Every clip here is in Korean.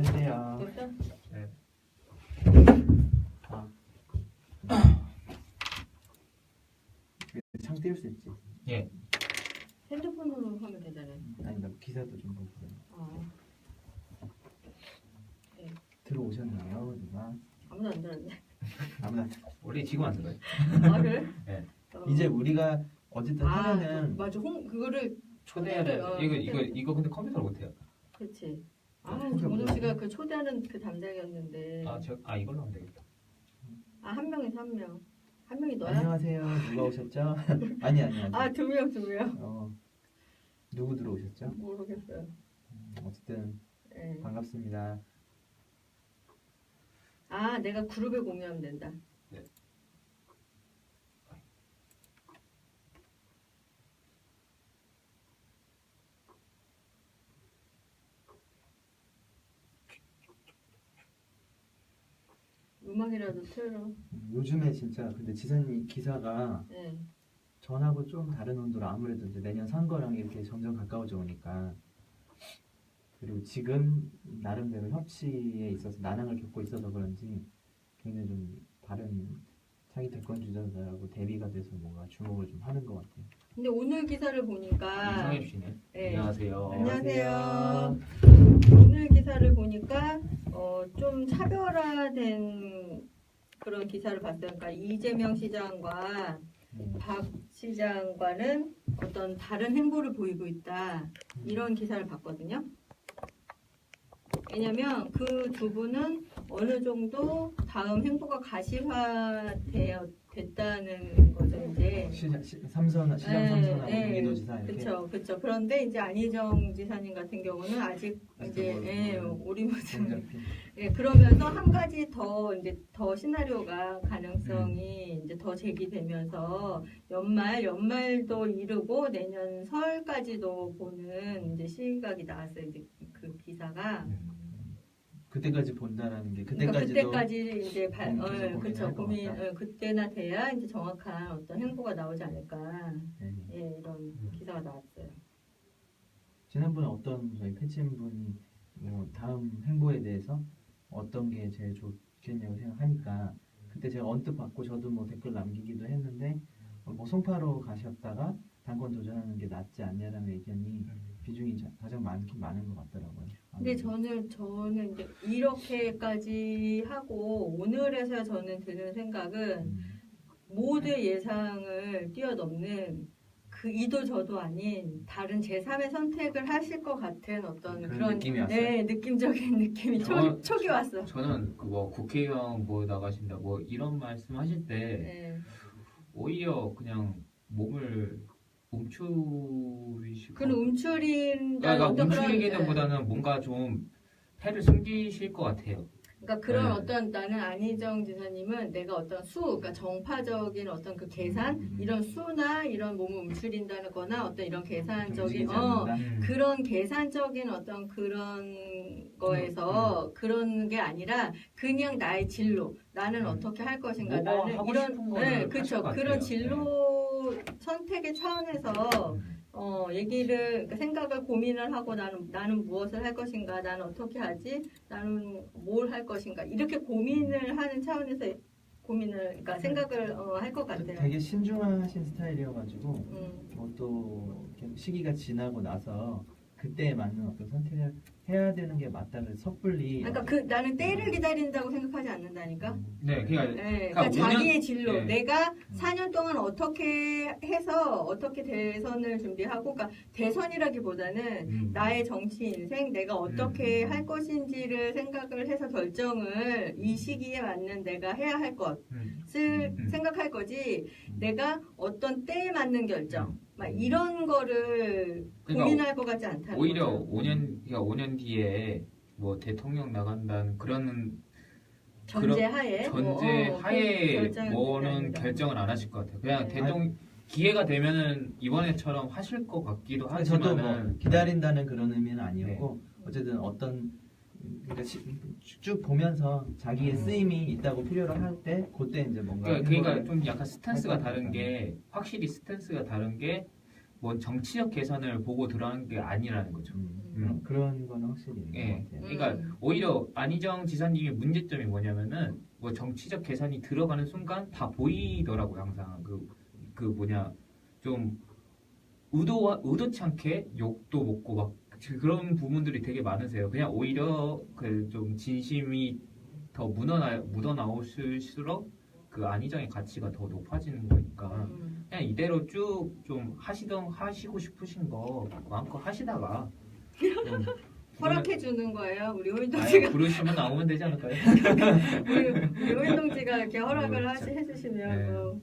됐어요. 됐어? 네. 창 띄울 수 있지? 예. 핸드폰으로 하면 되잖아요. 아니 나 기사도 좀 보고요. 네. 들어오셨나요 누가? 아무도 안 들었네. 아무나. 원래 지금 안 써요. 아 그래? 네. 이제 우리가 어쨌든 하면은 맞아. 그거를 초대해야 돼. 이거 근데 컴퓨터로 못 해요. 그렇지. 컴퓨터 정우 뭐야? 씨가 그 초대하는 그 담당이었는데. 이걸로 하면 되겠다. 한 명에서 한 명. 한 명이 너야? 안녕하세요. 누가 오셨죠? 아니. 두 명. 누구 들어오셨죠? 모르겠어요. 어쨌든 네. 반갑습니다. 내가 그룹에 공유하면 된다. 네. 음악이라도 틀어. 요즘에 진짜 근데 지사님 기사가 네. 전하고 좀 다른 온도로 아무래도 이제 내년 선거랑 이렇게 점점 가까워져 오니까 그리고 지금 나름대로 협치에 있어서 난항을 겪고 있어서 그런지 굉장히 좀 다른 차기 대권 주자들하고 대비가 돼서 뭔가 주목을 좀 하는 것 같아요. 근데 오늘 기사를 보니까 이성엽 씨네. 네. 안녕하세요. 안녕하세요. 오늘 기사를 보니까 좀 차별화된 그런 기사를 봤어요. 그러니까 이재명 시장과 박 시장과는 어떤 다른 행보를 보이고 있다. 이런 기사를 봤거든요. 왜냐면 그 두 분은 어느 정도 다음 행보가 가시화됐다는 거죠. 이제 시장 삼선하고 국민도 지사 이렇게. 그렇죠. 그런데 이제 안희정 지사님 같은 경우는 아직 이제 오리무중. 그러면서 한 가지 더 시나리오가 가능성이 이제 더 제기되면서 연말도 이르고 내년 설까지도 보는 이제 시각이 나왔어요. 이제 그 기사가. 그때까지 본다라는 게 그때까지 이제 그렇죠. 그때나 돼야 이제 정확한 어떤 행보가 나오지 않을까. 이런 기사가 나왔어요. 지난번에 어떤 저희 패치인분이 다음 행보에 대해서 어떤 게 제일 좋겠냐고 생각하니까 그때 제가 언뜻 받고 저도 댓글 남기기도 했는데 송파로 가셨다가 당권 도전하는 게 낫지 않냐라는 의견이 비중이 가장 많은 것 같더라고요. 근데 저는 이제 이렇게까지 하고 오늘에서 저는 드는 생각은 모두의 예상을 뛰어넘는 그 이도 저도 아닌 다른 제3의 선택을 하실 것 같은 어떤 그런 느낌이 왔어요. 느낌적인 느낌이 촉이 왔어. 저는 국회의원 나가신다 이런 말씀하실 때 오히려 그냥 몸을 움츠리시고 움츠리기보다는 뭔가 좀 패를 숨기실 것 같아요. 그러니까 그런 나는 안희정 지사님은 내가 어떤 그러니까 정파적인 어떤 그 계산 이런 수나 이런 몸을 움츠린다는 거나 어떤 이런 계산적인 그런 계산적인 어떤 그런 거에서 그런 게 아니라 그냥 나의 진로 나는 어떻게 할 것인가 나는 이런 그런 진로 선택의 차원에서 그러니까 생각을 고민을 하고 나는 무엇을 할 것인가, 나는 어떻게 하지, 나는 뭘 할 것인가 이렇게 고민을 하는 차원에서 그러니까 생각을 할 것 같아요. 되게 신중하신 스타일이어가지고 또 시기가 지나고 나서 그때에 맞는 어떤 선택을 해야 되는 게 맞다는 섣불리. 그러니까 나는 때를 기다린다고 생각하지 않는다니까. 그러니까 자기의 진로. 내가 4년 동안 어떻게 해서 어떻게 대선을 준비하고, 그러니까 대선이라기보다는 나의 정치 인생, 내가 어떻게 할 것인지를 생각을 해서 결정을 이 시기에 맞는 내가 해야 할 것을 생각할 거지. 내가 어떤 때에 맞는 결정. 이런 거를 고민할 것 같지 않다는 오히려 거죠. 5년 뒤에 대통령 나간다는 그런 전제하에 뭐는 결정을 안 하실 것 같아요. 그냥 대통령 기회가 되면은 이번에처럼 하실 것 같기도 하지만 저도 기다린다는 그런 의미는 아니었고 어쨌든 어떤 그러니까 쭉 보면서 자기의 쓰임이 있다고 필요로 할 때 그때 이제 뭔가 그러니까 좀 약간 스탠스가 다른 게 확실히 스탠스가 다른 게 뭔 정치적 계산을 보고 들어가는 게 아니라는 거죠. 그런 거는 확실히 있는 예. 것 같아요. 그러니까 오히려 안희정 지사님의 문제점이 뭐냐면은 뭐 정치적 계산이 들어가는 순간 다 보이더라고요. 항상 그 뭐냐 좀 의도치 않게 욕도 먹고 막 그런 부분들이 되게 많으세요. 그냥 오히려 그 좀 진심이 더 묻어나오실수록 그 안희정의 가치가 더 높아지는 거니까 그냥 이대로 쭉 좀 하시고 싶으신 거 마음껏 하시다가 좀 허락해 주는 거예요. 우리 호인 아예 동지가 부르시면 나오면 되지 않을까요? 우리 호인 동지가 이렇게 허락을 해주시면 네. 뭐.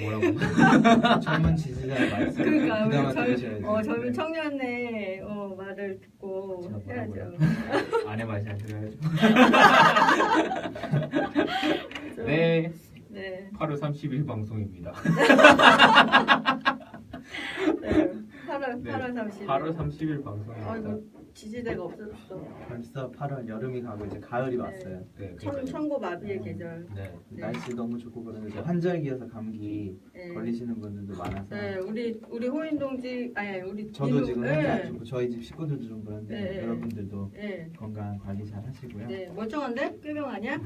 뭐라고? 젊은 지지자의 말씀 그러니까 우리 그나마 들으셔야죠. 젊은 네. 청년의 말을 듣고 제가 해야죠. 아내 말 잘 들어야죠. 좀, 네, 네. 8월 30일 방송입니다. 네. 8월 네. 30일. 8월 30일 방송입니다. 아이고 지지대가 없어졌어. 벌써 8월 여름이 가고 이제 가을이 네. 왔어요. 네, 그러니까요. 천고 마비의 계절. 네. 네. 날씨 너무 좋고 그러는데 이제 환절기여서 감기 네. 걸리시는 분들도 많아서 네, 우리 호인 동지 아니 우리 저도 민우- 지금 네. 현재 안 좋고 저희 집 식구들도 좀 그런데 네. 여러분들도 네. 건강 관리 잘 하시고요. 네, 멀쩡한데? 꾀병 아니야?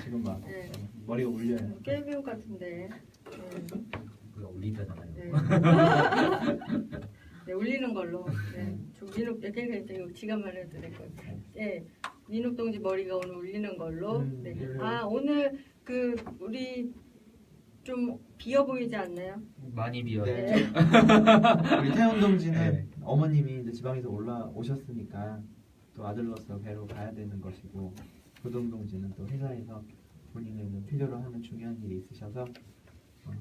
지금 막 네. 머리가 울려요. 꾀병 같은데. 네. 그거 올리다잖아요. 네. 네, 울리는 걸로. 네. 민욱 이거 지갑만 해도 될 것 같아요. 네. 민욱 동지 머리가 오늘 울리는 걸로. 네. 아, 오늘 우리 좀 비어 보이지 않나요? 많이 비어요. 네. 우리 태훈 동지는 네. 어머님이 이제 지방에서 올라오셨으니까 또 아들로서 뵈러 가야 되는 것이고 고동 동지는 또 회사에서 본인의 좀 필요로 하는 중요한 일이 있으셔서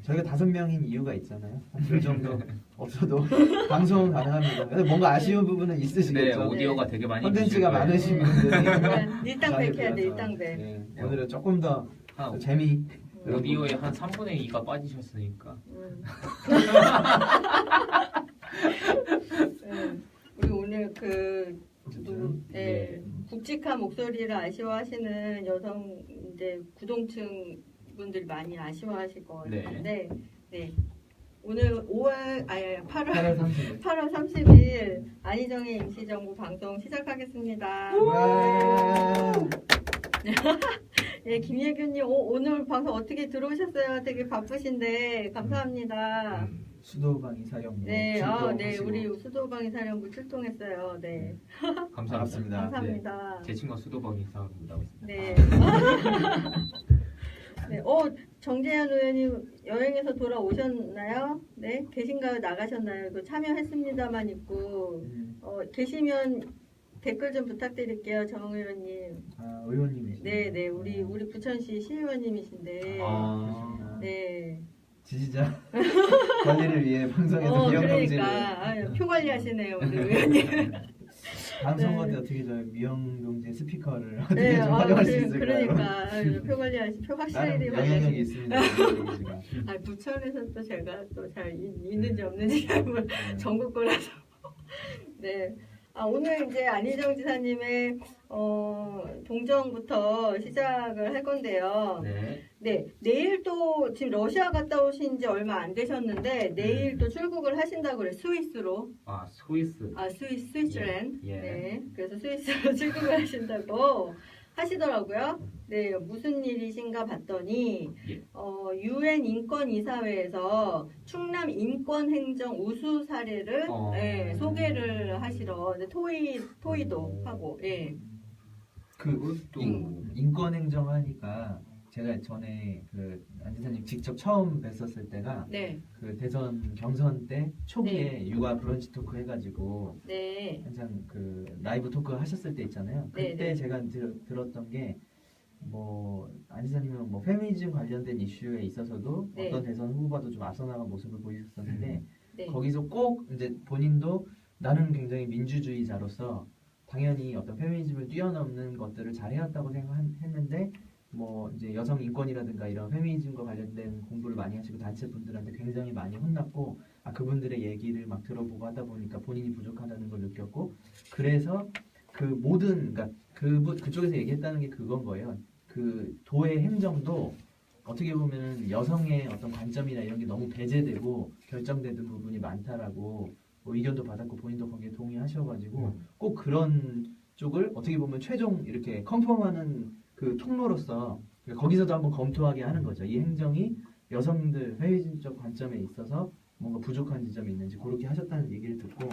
저희가 5명인 이유가 있잖아요. 그 정도 없어도 방송은 가능합니다. 근데 뭔가 아쉬운 부분은 네, 있으시겠죠. 오디오가 되게 많이 콘텐츠가 주실 거예요. 많으신 분들이 일당백 해야 돼, 많이 일당백. 들어서, 네, 오늘은 조금 더 한 재미 오디오에 한 3분의 2가 빠지셨으니까. 네. 우리 오늘 어쨌든 네, 굵직한 목소리를 아쉬워하시는 여성 이제 구동층 분들이 많이 아쉬워하실 것 같은데, 네. 오늘 8월 8월 30일 8월 30일 안희정의 임시정부 방송 시작하겠습니다. 네, 김예균님 오늘 방송 어떻게 들어오셨어요? 되게 바쁘신데 감사합니다. 수도방 이사령 네, 네, 우리 수도방 이사령부 출동했어요. 네, 감사합니다. 감사합니다. 제 친구가 수도방 이사입니다. 네. 네, 정재현 의원님 여행에서 돌아오셨나요? 네, 계신가요? 나가셨나요? 그 참여했습니다만 있고 계시면 댓글 좀 부탁드릴게요, 정 의원님. 아, 의원님이시죠? 네, 네, 우리 부천시 시의원님이신데. 네. 지지자 관리를 위해 방송에서 미영동지를 그러니까 표 관리하시네요, 우리 의원님. 다음 선거 때 네. 어떻게 저 미영동지 스피커를 어떻게 네, 좀 활용할 수 있을까요? 그러니까 표 관리하시, 표 확실히 나름 영향력이 관리하시. 있습니다. 미영동지가. 부천에서 또 제가 또 잘 있는지 없는지 잘 몰라. 전국 거라서. 네. 오늘 이제 안희정 지사님의 동정부터 시작을 할 건데요. 네. 네, 내일 또 지금 러시아 갔다 오신 지 얼마 안 되셨는데 내일 또 출국을 하신다고 그래요. 스위스로. 스위스. 스위스랜드. 예. 네, 그래서 스위스로 출국을 하신다고 하시더라고요. 네, 무슨 일이신가 봤더니 예. UN 인권이사회에서 충남 인권행정 우수 사례를 네, 소개를 하시러 토의도 하고, 예. 그것도 인권 행정하니까 제가 전에 안 지사님 직접 처음 뵀었을 때가 네, 그 대선 경선 때 초기에 육아 브런치 토크 해가지고 네, 항상 그 라이브 토크 하셨을 때 있잖아요. 네, 그때 네. 제가 들었던 게 안 지사님은 페미니즘 관련된 이슈에 있어서도 네. 어떤 대선 후보와도 좀 앞서 나간 모습을 보이셨었는데 네. 거기서 꼭 이제 본인도 나는 굉장히 민주주의자로서 당연히 어떤 페미니즘을 뛰어넘는 것들을 잘 해왔다고 생각했는데 이제 여성 인권이라든가 이런 페미니즘과 관련된 공부를 많이 하시고 단체 분들한테 굉장히 많이 혼났고 그분들의 얘기를 막 들어보고 하다 보니까 본인이 부족하다는 걸 느꼈고 그래서 그 모든 그쪽에서 얘기했다는 게 그건 거예요. 그 도의 행정도 어떻게 보면 여성의 어떤 관점이나 이런 게 너무 배제되고 결정되는 부분이 많다라고 뭐 의견도 받았고 본인도 거기에 동의하셔가지고 꼭 그런 쪽을 어떻게 보면 최종 이렇게 컨펌하는 그 통로로서 거기서도 한번 검토하게 하는 거죠. 이 행정이 여성들 회의적 관점에 있어서 뭔가 부족한 지점이 있는지 그렇게 하셨다는 얘기를 듣고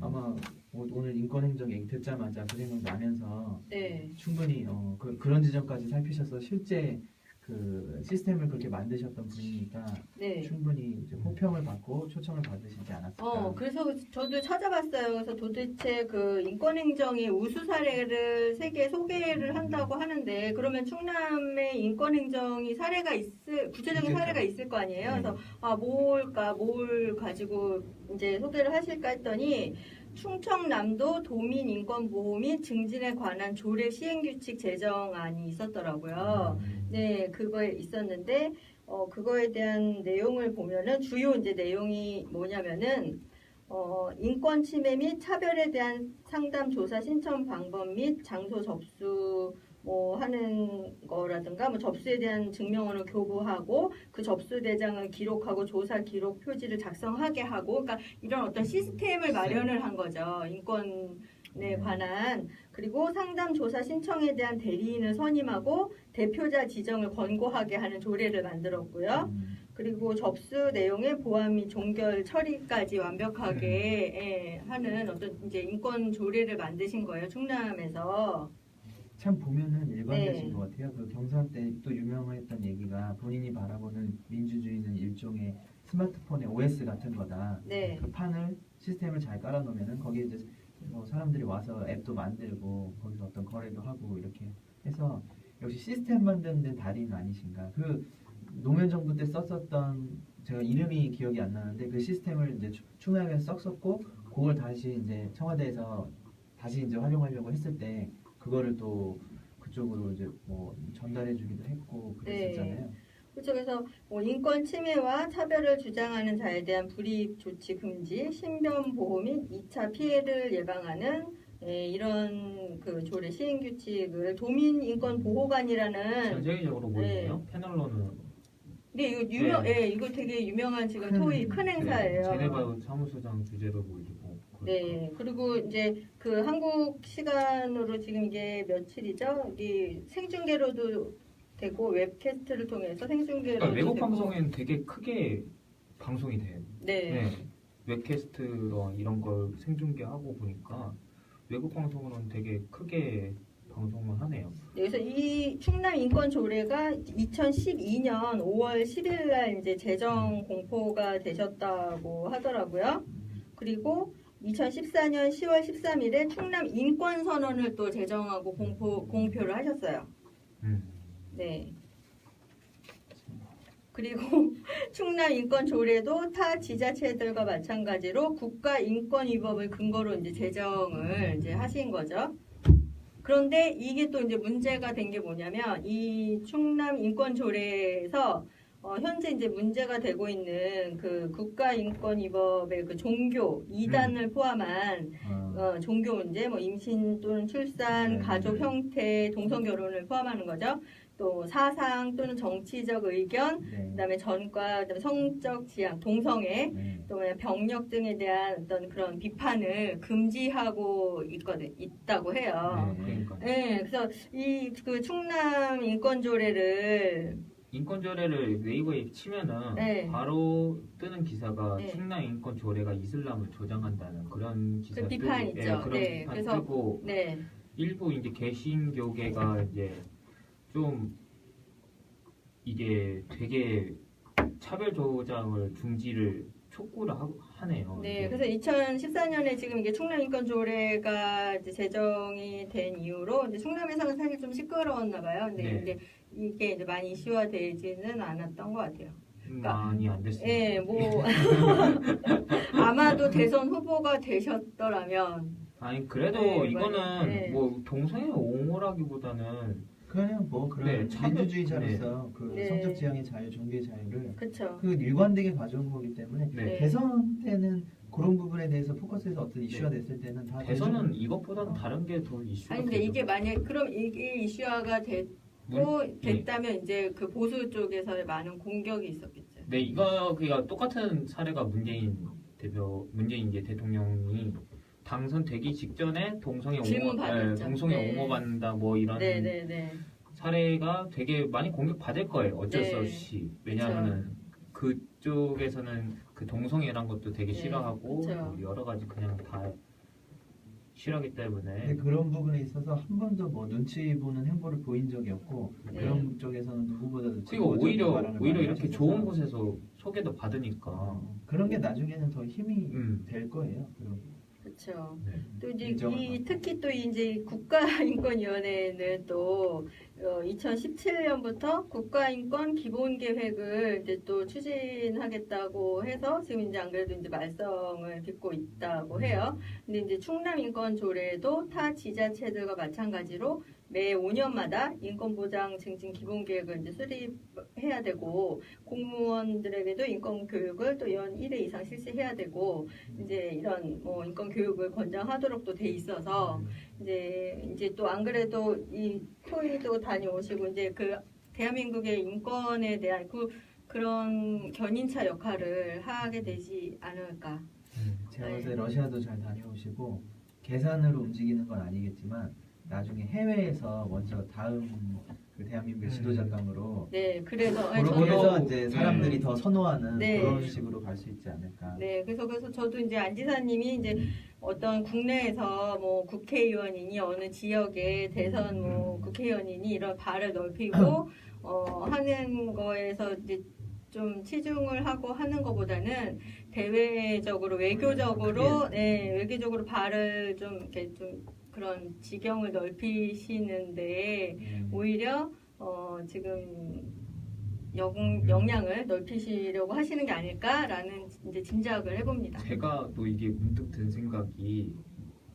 아마 오늘 인권행정 얘기 듣자마자 그 생각 나면서 네. 충분히 그런 지점까지 살피셔서 실제 그 시스템을 그렇게 만드셨던 분이니까 네. 충분히 이제 호평을 받고 초청을 받으시지 않았을까. 그래서 저도 찾아봤어요. 그래서 도대체 그 인권행정의 우수 사례를 세계에 소개를 한다고 하는데, 그러면 충남의 인권행정이 구체적인 사례가 있을 거 아니에요? 그래서, 뭘 가지고 이제 소개를 하실까 했더니, 충청남도 도민인권보호 및 증진에 관한 조례 시행규칙 제정안이 있었더라고요. 네, 그거에 있었는데, 그거에 대한 내용을 보면은 주요 이제 내용이 뭐냐면은, 인권 침해 및 차별에 대한 상담 조사 신청 방법 및 장소 접수 하는 거라든가 접수에 대한 증명원을 교부하고 그 접수 대장을 기록하고 조사 기록 표지를 작성하게 하고, 그러니까 이런 어떤 시스템을 마련을 한 거죠. 인권에 관한. 그리고 상담 조사 신청에 대한 대리인을 선임하고 대표자 지정을 권고하게 하는 조례를 만들었고요. 그리고 접수 내용의 보안 및 종결 처리까지 완벽하게 하는 어떤 이제 인권 조례를 만드신 거예요. 충남에서. 참 보면은 일관되신 것 같아요. 그 경선 때 또 유명했던 얘기가 본인이 바라보는 민주주의는 일종의 스마트폰의 OS 같은 거다. 네. 그 판을 시스템을 잘 깔아놓으면은 거기에 이제 사람들이 와서 앱도 만들고 거기서 어떤 거래도 하고 이렇게 해서 역시 시스템 만드는 데 달인 아니신가. 그 노무현 정부 때 썼었던 제가 이름이 기억이 안 나는데 그 시스템을 이제 충남에서 썼었고 그걸 다시 이제 청와대에서 다시 이제 활용하려고 했을 때 그거를 또 그쪽으로 이제 전달해주기도 했고 그랬었잖아요. 네. 그렇죠. 그래서 인권 침해와 차별을 주장하는 자에 대한 불이익 조치 금지, 신변 보호 및 2차 피해를 예방하는 이런 그 조례 시행 규칙을 도민 인권 보호관이라는 전 세계적으로 보이네요. 패널로는. 근데 이거 되게 유명한 지금 큰 행사예요. 제네바 사무소장 주재로 보이고. 네, 그리고 이제 그 한국 시간으로 지금 이게 며칠이죠? 이 생중계로도 되고 웹캐스트를 통해서 생중계로. 그러니까 외국 방송에는 되게 크게 방송이 돼요. 네. 웹캐스트로 이런 걸 생중계하고 보니까 외국 방송으로는 되게 크게 방송을 하네요. 네, 그래서 이 충남 인권 조례가 2012년 5월 10일 날 이제 제정 공포가 되셨다고 하더라고요. 그리고 2014년 10월 13일에 충남 인권 선언을 또 제정하고 공표를 하셨어요. 네. 그리고 충남 인권 조례도 타 지자체들과 마찬가지로 국가인권위법을 근거로 이제 제정을 이제 하신 거죠. 그런데 이게 또 이제 문제가 된 게 뭐냐면 이 충남 인권 조례에서 현재 이제 문제가 되고 있는 그 국가인권위법의 그 종교 2단을 포함한 종교 문제, 임신 또는 출산, 가족 형태, 동성 결혼을 포함하는 거죠. 또 사상 또는 정치적 의견, 그다음에 전과, 그다음에 성적 지향, 동성애, 또 병력 등에 대한 어떤 그런 비판을 금지하고 있다고 해요. 네, 그래서 이 그 충남 인권조례를 네이버에 치면은 바로 뜨는 기사가 충남 인권 조례가 이슬람을 조장한다는 그런 기사 그 비판 있죠. 그런 비판 뜨고 일부 이제 개신교계가 이제 좀 이게 되게 차별 조장을 중지를 촉구를 하네요. 네, 그래서 2014년에 지금 이게 충남 인권 조례가 이제 제정이 된 이후로 이제 충남에서는 사실 좀 시끄러웠나 봐요. 근데 이게 이제 많이 이슈화되지는 않았던 것 같아요. 많이 안 됐어요. 네, 아마도 대선 후보가 되셨더라면. 아니 그래도 이거는 동성애 옹호라기보다는 그냥 그런 민주주의자로서 그 성적 지향의 자유, 종교의 자유를 그 일관되게 가져온 거기 때문에 대선 때는 그런 부분에 대해서 포커스해서 어떤 이슈가 됐을 때는 다 대선은 이것보다는 다른 게 더 이슈가. 아니 근데 이게 만약 그럼 이게 이슈화가 됐다면 이제 그 보수 쪽에서의 많은 공격이 있었겠죠. 네, 이거 그러니까 똑같은 사례가 문재인 문재인 이제 대통령이 당선되기 직전에 질문 받았죠. 동성애 네. 옹호받는다 뭐 이런 네네네. 사례가 되게 많이 공격받을 거예요. 어쩔 수 네. 없이. 왜냐하면은 그쪽에서는 그 동성애란 것도 되게 네, 싫어하고 그쵸. 뭐 여러 가지 그냥 다 싫어하기 때문에 근데 그런 부분에 있어서 한 번도 뭐 눈치 보는 행보를 보인 적이 없고 네. 그런 쪽에서는 누구보다도 그리고 적극적으로 오히려 말하는 이렇게 많이 좋은 하셔서 곳에서 소개도 받으니까 그런 게 나중에는 더 힘이 음. 될 거예요. 그렇죠. 네. 또 이제 인정을 받고. 특히 또 이제 국가인권위원회는 또 2017년부터 국가인권 기본계획을 이제 또 추진하겠다고 해서 지금 이제 안 그래도 이제 말썽을 빚고 있다고 해요. 근데 이제 충남인권조례도 타 지자체들과 마찬가지로 매 5년마다 인권보장 증진 기본계획을 이제 수립해야 되고 공무원들에게도 인권교육을 또 연 1회 이상 실시해야 되고 이제 이런 뭐 인권교육을 권장하도록도 돼 있어서 이제 또 안 그래도 이 토의도 다녀오시고 이제 그 대한민국의 인권에 대한 그런 견인차 역할을 하게 되지 않을까. 제가 봤을 때 러시아도 잘 다녀오시고 계산으로 움직이는 건 아니겠지만 나중에 해외에서 먼저 다음 그 대한민국의 지도자감으로 네, 그래서 그렇게 해서 이제 네. 사람들이 더 선호하는 네. 그런 식으로 갈 수 있지 않을까. 네, 그래서 저도 이제 안 지사님이 이제 어떤 국내에서 뭐 국회의원이니 어느 지역의 대선 뭐 국회의원이니 이런 발을 넓히고 하는 거에서 이제 좀 치중을 하고 하는 것보다는 대외적으로 외교적으로 외교적으로 발을 좀 이렇게 좀 그런 지경을 넓히시는데 오히려 지금 역량을 넓히시려고 하시는 게 아닐까라는 이제 짐작을 해봅니다. 제가 또 이게 문득 든 생각이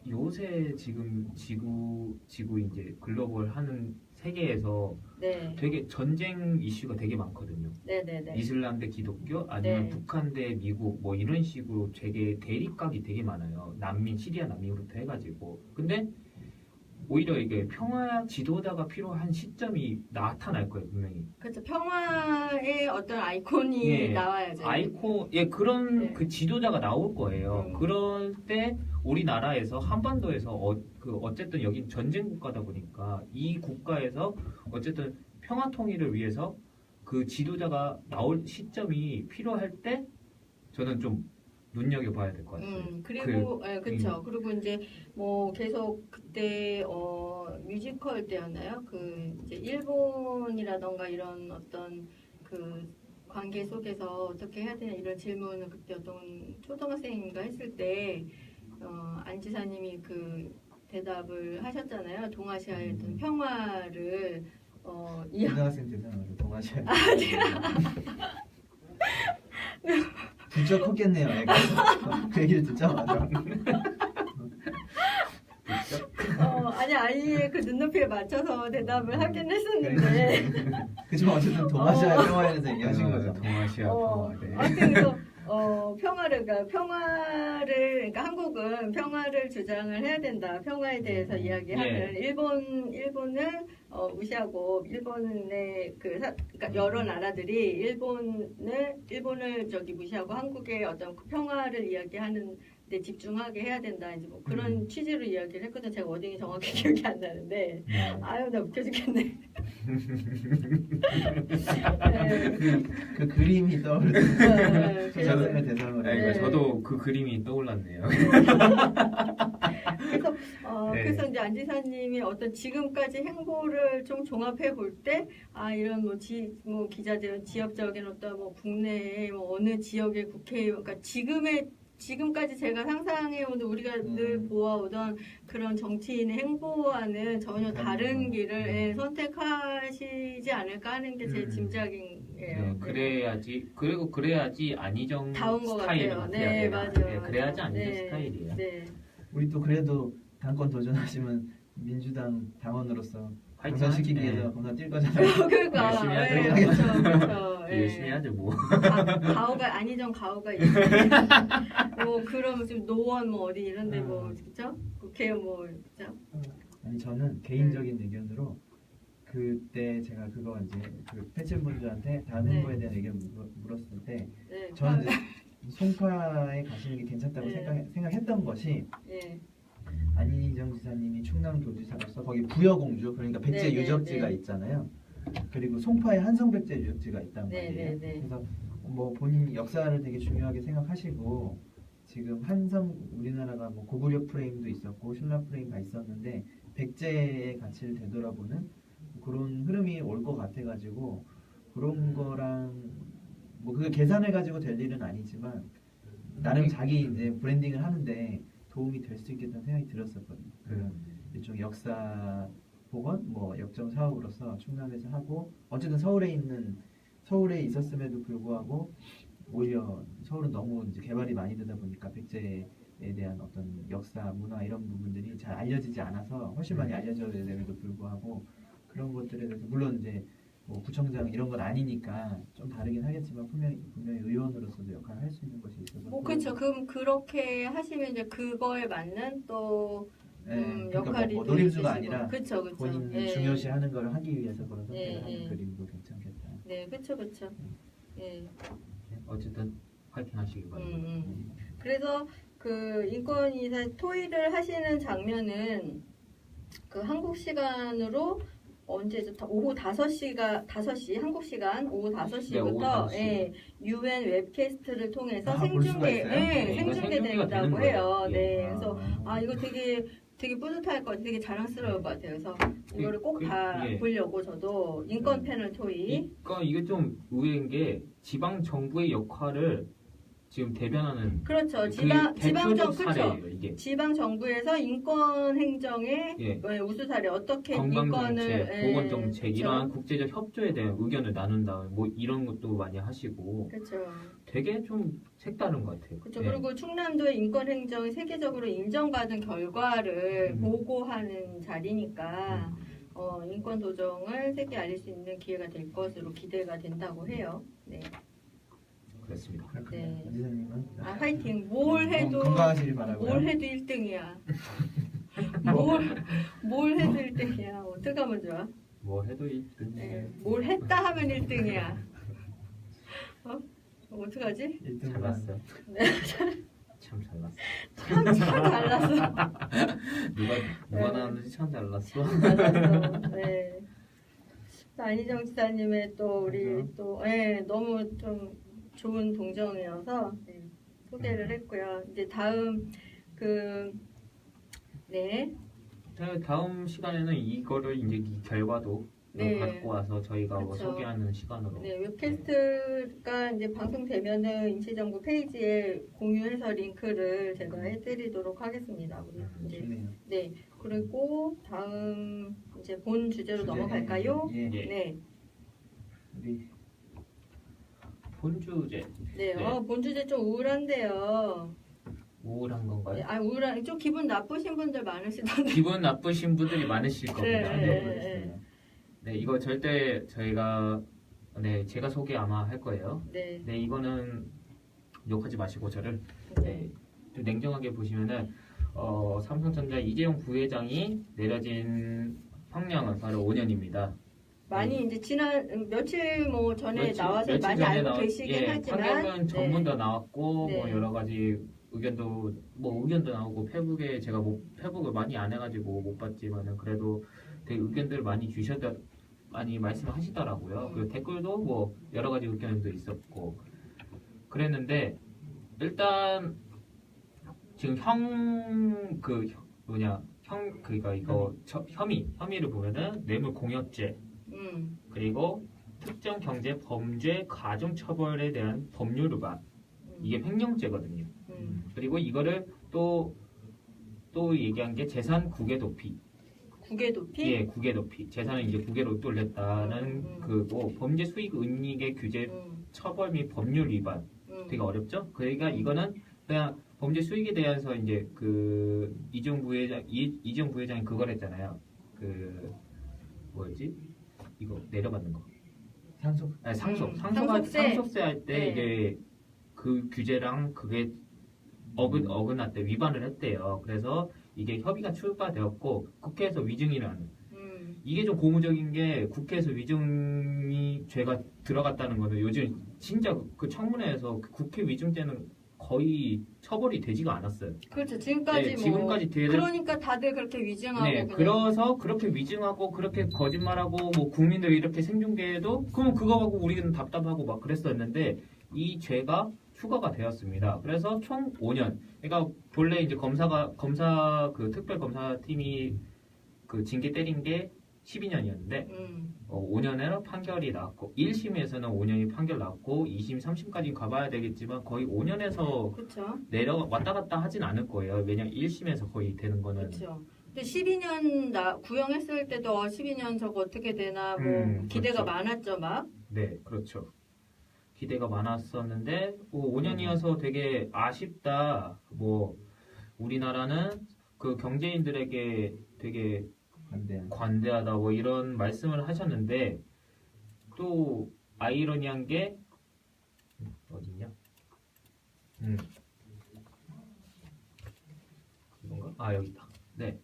요새 지금 지구 이제 글로벌 하는 세계에서 네, 되게 전쟁 이슈가 되게 많거든요. 네네네. 이슬람 대 기독교 아니면 네. 북한 대 미국 뭐 이런 식으로 되게 대립각이 되게 많아요. 시리아 난민부터 해가지고. 근데 오히려 이게 평화 지도자가 필요한 시점이 나타날 거예요, 분명히. 그렇죠. 평화의 어떤 아이콘이 예. 나와야죠. 그런 네. 그 지도자가 나올 거예요. 그럴 때 우리나라에서 한반도에서 어쨌든 여긴 전쟁 국가다 보니까 이 국가에서 어쨌든 평화 통일을 위해서 그 지도자가 나올 시점이 필요할 때 저는 좀 눈여겨봐야 될 것 같아요. 그리고 그렇죠. 그리고 이제 뭐 계속 그때 뮤지컬 때였나요? 그 이제 일본이라던가 이런 어떤 그 관계 속에서 어떻게 해야 되냐 이런 질문을 그때 어떤 초등학생인가 했을 때 안 지사님이 그 대답을 하셨잖아요. 동아시아의 어떤 평화를 고등학생 대상으로 동아시아. 진짜 컸겠네요, 애가. 그 얘기를 듣자마자. 아니 아이의 그 눈높이에 맞춰서 대답을 하긴 했었는데 그지만 어쨌든 동아시아의 평화에 대해서 얘기하신 거죠. 동아시아 평화. 네. 아무튼 그래서 그러니까 한국은 평화를 주장을 해야 된다. 평화에 대해서 이야기하는 일본을 무시하고 일본의 그러니까 여러 나라들이 일본을 저기 무시하고 한국의 어떤 그 평화를 이야기하는 데 집중하게 해야 된다. 이제 뭐 그런 취지로 이야기를 했거든. 제가 워딩이 정확히 기억이 안 나는데 아유 나 웃겨 죽겠네. 네. 그 그림이 떠오르는 초등학생 대상으로. 그러니까 저도 그 그림이 떠올랐네요. 그래서 이제 안 지사님이 어떤 지금까지 행보를 좀 종합해 볼 때 이런 뭐 기자들은 지역적인 어떤 뭐 국내의 뭐 어느 지역의 국회의원 그러니까 지금까지 제가 상상해오는 우리가 늘 보아오던 그런 정치인의 행보와는 전혀 다른 길을 선택하시지 않을까 하는 게 제 짐작이에요. 그래야지 안희정 다운 것 스타일 같아요. 같아요. 네, 맞아요. 그래야지 안희정 스타일이에요. 네. 우리 또 그래도 당권 도전하시면 민주당 당원으로서 당선시키기 위해서 겁나 뛸 거잖아요. 그러니까 열심히 하죠. 그렇죠. 열심히 하죠 뭐. 가오가 안희정 가오가 있어요. 뭐 그럼 지금 노원 뭐 어디 이런데 뭐 그렇죠? 국회의원 뭐 그렇죠? 아니 저는 개인적인 의견으로 그때 제가 그거 이제 그 패친분들한테 다음 행보에 대한 의견 물었을 때 저는 이제 송파에 가시는 게 괜찮다고 네. 생각했던 것이 예. 안희정 지사님이 충남도지사로서 거기 부여공주 그러니까 백제 네, 네, 유적지가 네. 있잖아요. 그리고 송파에 한성백제 유적지가 있단 네, 말이에요. 네, 네. 그래서 뭐 본인이 역사를 되게 중요하게 생각하시고 지금 한성 우리나라가 뭐 고구려 프레임도 있었고 신라 프레임가 있었는데 백제의 가치를 되돌아보는 그런 흐름이 올 것 같아가지고 그런 거랑 뭐 그게 계산을 가지고 될 일은 아니지만 나름 자기 이제 브랜딩을 하는데 도움이 될 수 있겠다는 생각이 들었었거든요. 그 일종 역사 복원 뭐 역점 사업으로서 충남에서 하고 어쨌든 서울에 있었음에도 불구하고 오히려 서울은 너무 이제 개발이 많이 되다 보니까 백제에 대한 어떤 역사 문화 이런 부분들이 잘 알려지지 않아서 훨씬 많이 알려져야 됨에도 불구하고 그런 것들에 대해서 물론 이제 뭐 구청장 이런 건 아니니까 좀 다르긴 하겠지만 분명히 의원으로서도 역할을 할 수 있는 것이 있어서 뭐 그렇죠. 그럼 그렇게 하시면 이제 그거에 맞는 또 그러니까 역할이 뭐 또 노림수가 있으시고. 아니라 그쵸, 그쵸. 본인이 예. 중요시하는 걸 하기 위해서 그런 선택을 예, 하는 예. 그림도 괜찮겠다. 네, 그쵸, 그쵸. 예. 어쨌든 파이팅 하시기 바랍니다. 그래서 그 인권이사 토의를 하시는 장면은 그 한국 시간으로 언제죠? 오후 5시 한국 시간 오후 네, 오후 5시부터 5시. 예, UN 웹캐스트를 통해서 볼 수가 생중계, 있어요? 예, 네, 이거 생중계된다고 생중계가 되는 해요. 거예요. 네, 예. 그래서 이거 되게 뿌듯할 것 같아요. 되게 자랑스러울 것 같아요. 그래서 이거를 꼭 예. 보려고 저도 인권 패널 토의. 이게 좀 의외인 게 지방 정부의 역할을 지금 대변하는 그렇죠. 그 지방 대표적 그렇죠. 사례예요. 이게 지방 정부에서 인권 행정의 예. 우수 사례 어떻게 건강 인권을 정책, 보건 정책 그렇죠. 이러한 국제적 협조에 대한 의견을 나눈다. 뭐 이런 것도 많이 하시고 그렇죠. 되게 좀 색다른 것 같아요. 그렇죠. 예. 그리고 충남도의 인권 행정이 세계적으로 인정받은 결과를 보고하는 자리니까 인권 도정을 세계에 알릴 수 있는 기회가 될 것으로 기대가 된다고 해요. 네. 그렇습니다. 네. 지사님은 화이팅. 뭘 해도 건강하시길 바라고요. 뭘 해도 1등이야. 뭘 해도 1등이야. 어떻게 하면 좋아? 뭐 해도 1등. 네. 뭘 했다 하면 1등이야. 어떡하지? 1등만 잘났어. 네. 참 잘났어. 참 잘났어. 누가 나왔는지 참 잘났어. 잘났어. 네. 안희정 지사님의 또 우리 그죠? 또 너무 좀 좋은 동정이어서 소개를 했고요. 이제 다음 네. 다음 시간에는 이거를 이제 이 결과도 네. 갖고 와서 저희가 뭐 그렇죠. 소개하는 시간으로. 네, 웹캐스트가 이제 방송되면은 인체정보 페이지에 공유해서 링크를 제가 해드리도록 하겠습니다. 우리 이제 좋네요. 네, 그리고 다음 이제 본 주제로 주제, 넘어갈까요? 예. 예. 네, 우리 본 주제 네, 네. 본 주제 좀 우울한데요. 우울한 건가요? 네, 우울한 좀 기분 나쁘신 분들 많으시던데. 기분 나쁘신 분들이 많으실 겁니다. 네. 네. 네, 이거 절대 저희가 제가 소개 아마 할 거예요. 네, 네, 이거는 욕하지 마시고 저를 좀 냉정하게 보시면은 삼성전자 이재용 부회장이 내려진 형량은 바로 5년입니다. 많이 이제 지난 며칠 뭐 전에 나와서 며칠 많이 전에 알고 계시긴 하지만 판결문 전문도 나왔고 네. 뭐 여러 가지 의견도 나오고 제가 페북을 많이 안 해가지고 못 봤지만은 그래도 되게 의견들 많이 말씀하시더라고요. 그리고 댓글도 뭐 여러 가지 의견도 있었고 그랬는데 일단 지금 그러니까 이거 혐의를 보면은 뇌물 공여죄 그리고 특정 경제 범죄 가중 처벌에 대한 법률 위반 이게 횡령죄거든요. 그리고 이거를 또 얘기한 게 재산 국외 도피. 국외 도피? 예, 국외 도피. 재산을 이제 국외로 돌렸다는 그거 범죄 수익 은닉의 규제 처벌 및 법률 위반. 되게 어렵죠? 그러니까 이거는 그냥 범죄 수익에 대해서 이제 그 이재용 부회장이 그걸 했잖아요. 그 뭐였지? 이거 내려받는 거. 상속세 할 때 네. 이게 그 규제랑 그게 어긋났대 위반을 했대요. 그래서 이게 협의가 출발되었고 국회에서 위증이라는 이게 좀 고무적인 게 국회에서 위증이 죄가 들어갔다는 거는 요즘 진짜 그 청문회에서 그 국회 위증죄는 거의 처벌이 되지가 않았어요. 그렇죠. 지금까지 네, 뭐 지금까지 그러니까 다들 그렇게 위증하고 네, 그냥 그래서 그렇게 위증하고 그렇게 거짓말하고 뭐 국민들 이렇게 생중계해도 그러면 그거 갖고 우리는 답답하고 막 그랬었는데 이 죄가 추가가 되었습니다. 그래서 총 5년. 그러니까 본래 이제 검사 그 특별 검사팀이 그 징계 때린 게 12년이었는데 5년에 판결이 났고 1심에서는 5년이 판결 났고 2심, 3심까지 가봐야 되겠지만 거의 5년에서 그렇죠. 왔다 갔다 하진 않을 거예요. 왜냐면 1심에서 거의 되는 거는 그렇죠. 근데 12년 구형했을 때도 12년 저거 어떻게 되나 뭐 기대가 그렇죠. 많았죠, 막. 네, 그렇죠. 기대가 많았었는데 5년이어서 되게 아쉽다. 뭐 우리나라는 그 경제인들에게 되게 관대하다 뭐 이런 말씀을 하셨는데 또 아이러니한 게 어디냐? 이건가? 아 여기 있다. 네.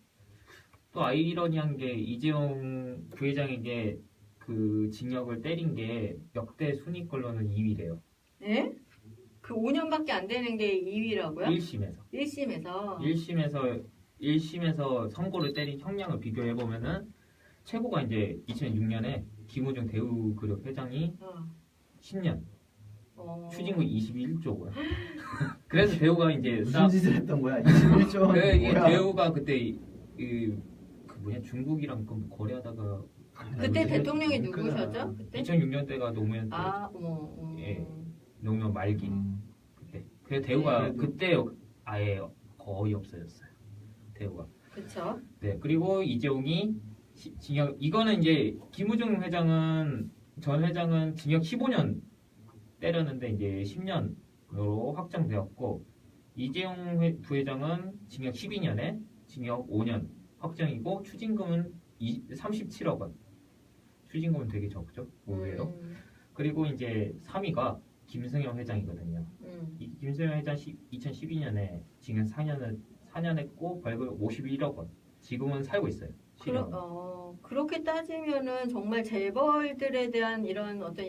또 아이러니한 게 이재용 부회장에게 그 징역을 때린 게 역대 순위권로는 2위래요. 네? 그 5년밖에 안 되는 게 2위라고요? 1심에서. 1심에서. 1심에서 선고를 때린 형량을 비교해 보면은 최고가 이제 2006년에 김우중 대우그룹 회장이 10년, 추징금 21조 원. 그래서 대우가 이제 무슨 짓을 했던 거야? 21조 원. 이게 대우가 그때 그 뭐냐 중국이랑 그 거래하다가 그때 대통령이 누구셨죠? 그때? 2006년 때가 노무현 때. 예, 노무현 말기. 그때. 그래서 대우가 그때 아예 거의 없어졌어요. 대우가. 그렇죠. 네, 그리고 이재용이 징역 이거는 이제 김우중 회장은 전 회장은 징역 15년 때렸는데 이제 10년으로 확정되었고 이재용 부회장은 징역 12년에 징역 5년 확정이고 추징금은 37억 원. 추징금은 되게 적죠. 의외로. 그리고 이제 3위가 김승영 회장이거든요. 이 김승영 회장 2012년에 징역 4년 했고 벌금 51억 원. 지금은 살고 있어요. 그렇게 따지면은 정말 재벌들에 대한 이런 어떤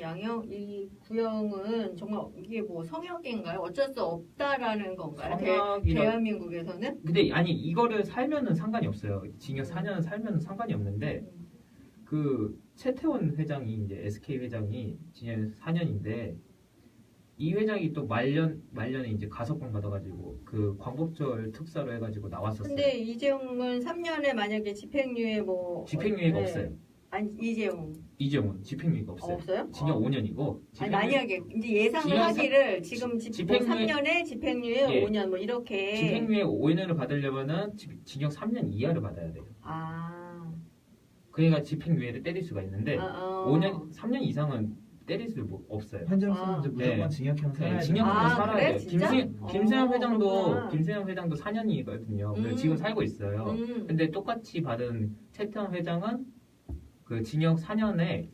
이 구형은 정말 이게 뭐 성역인가요? 어쩔 수 없다라는 건가요? 대한민국에서는? 근데 아니 이거를 살면은 상관이 없어요. 징역 4년은 살면은 상관이 없는데 그 최태원 회장이 이제 SK 회장이 징역 4년인데 이 회장이 또 말년에 이제 가석방 받아가지고 그 광복절 특사로 해가지고 나왔었어요. 근데 이재용은 3년에 만약에 집행유예 집행유예가 없어요. 아니 이재용은 집행유예가 없어요. 없어요? 징역 5년이고. 아니 만약에 이제 예상을 하기를 지금 3년에 집행유예 5년 뭐 이렇게. 집행유예 5년을 받으려면은 징역 3년 이하를 받아야 돼요. 그러니까 집행유예를 때릴 수가 있는데 3년 이상은 때릴 수 없어요. 현재로서는 이제 무조건 징역형 살아야 돼요. 징역형 살아야 돼요. 김승현 그렇구나. 회장도 4년이거든요. 그래서 지금 살고 있어요. 근데 똑같이 받은 최태원 회장은 그 징역 4년에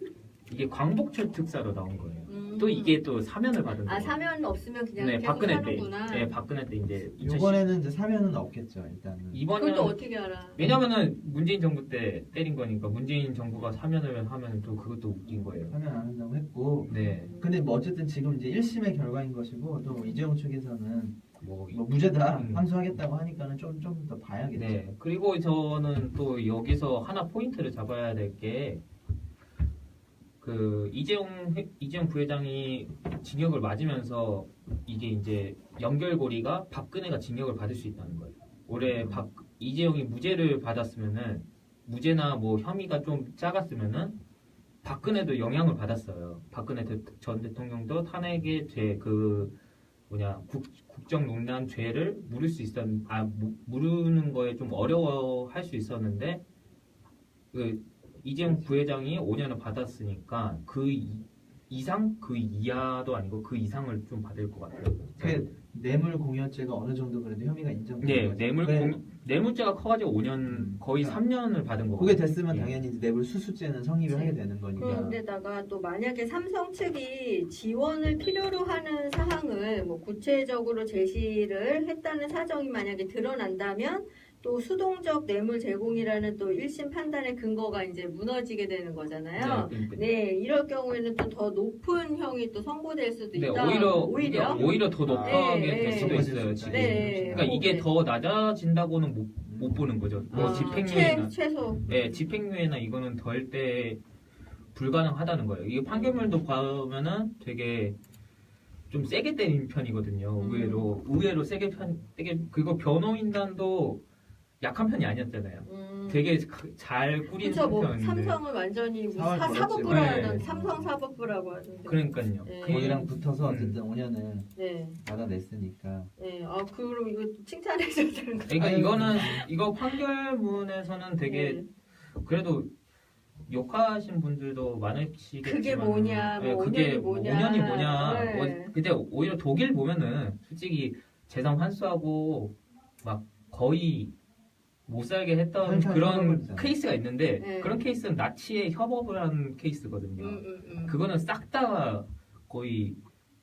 이게 광복절 특사로 나온 거예요. 또 이게 또 사면을 받은 거예요. 사면 없으면 그냥 네, 계속 박근혜 사는구나. 때. 네, 박근혜 때 이제 이번에는 이제 사면은 없겠죠, 일단은. 그걸 또 어떻게 알아? 왜냐면은 문재인 정부 때 때린 거니까 문재인 정부가 사면을 하면 또 그것도 웃긴 거예요. 사면 안 한다고 했고. 네. 근데 뭐 어쨌든 지금 이제 1심의 결과인 것이고 또 이재용 측에서는 뭐 무죄다 항소하겠다고 하니까는 좀 더 봐야겠죠. 네. 그리고 저는 또 여기서 하나 포인트를 잡아야 될 게 그 이재용 부회장이 징역을 맞으면서 이게 이제 연결고리가 박근혜가 징역을 받을 수 있다는 거예요. 올해 이재용이 무죄를 받았으면은 무죄나 뭐 혐의가 좀 작았으면은 박근혜도 영향을 받았어요. 박근혜 전 대통령도 탄핵의 죄 국정농단 죄를 물으는 거에 좀 어려워할 수 있었는데 이재용 부회장이 5년을 받았으니까 그 이상 그 이하도 아니고 그 이상을 좀 받을 것 같아요. 그 뇌물공여죄가 어느 정도 그래도 혐의가 인정된 네, 뇌물죄가 커가지고 5년 거의 3년을 받은 거고. 그게 됐으면 당연히 이제 뇌물수수죄는 성립을 하게 되는 거니까. 그런데다가 또 만약에 삼성 측이 지원을 필요로 하는 사항을 뭐 구체적으로 제시를 했다는 사정이 만약에 드러난다면 또 수동적 뇌물 제공이라는 또 1심 판단의 근거가 이제 무너지게 되는 거잖아요. 그러니까. 네, 이럴 경우에는 또 더 높은 형이 또 선고될 수도 네, 있다. 오히려 더 높게 네, 될 수도 네. 있어요. 지금. 네. 그러니까 이게 더 낮아진다고는 못 보는 거죠. 뭐 집행유예나 최소. 네, 집행유예나 이거는 덜 때 불가능하다는 거예요. 이게 판결문도 보면은 되게 좀 세게 때린 편이거든요. 의외로 세게 그리고 변호인단도 약한 편이 아니었잖아요. 되게 잘 꾸린 그렇죠. 뭐 편인데. 삼성은 완전히 사활 사법부라 네. 하던 삼성 사법부라고 하던데. 그러니까요. 네. 거기랑 붙어서 어쨌든 5년을 네. 받아냈으니까. 네. 그럼 이거 칭찬해줘야 되는 거. 그러니까 이거 판결문에서는 되게 네. 그래도 욕하신 분들도 많으시겠지만 그게 뭐냐, 뭐 그게 5년이 뭐냐. 5년이 뭐냐. 네. 근데 오히려 독일 보면은 솔직히 재산 환수하고 막 거의 못 살게 했던 한참 그런 협업을 케이스가 있는데 네. 그런 케이스는 나치에 협업을 한 케이스거든요. 그거는 싹 다 거의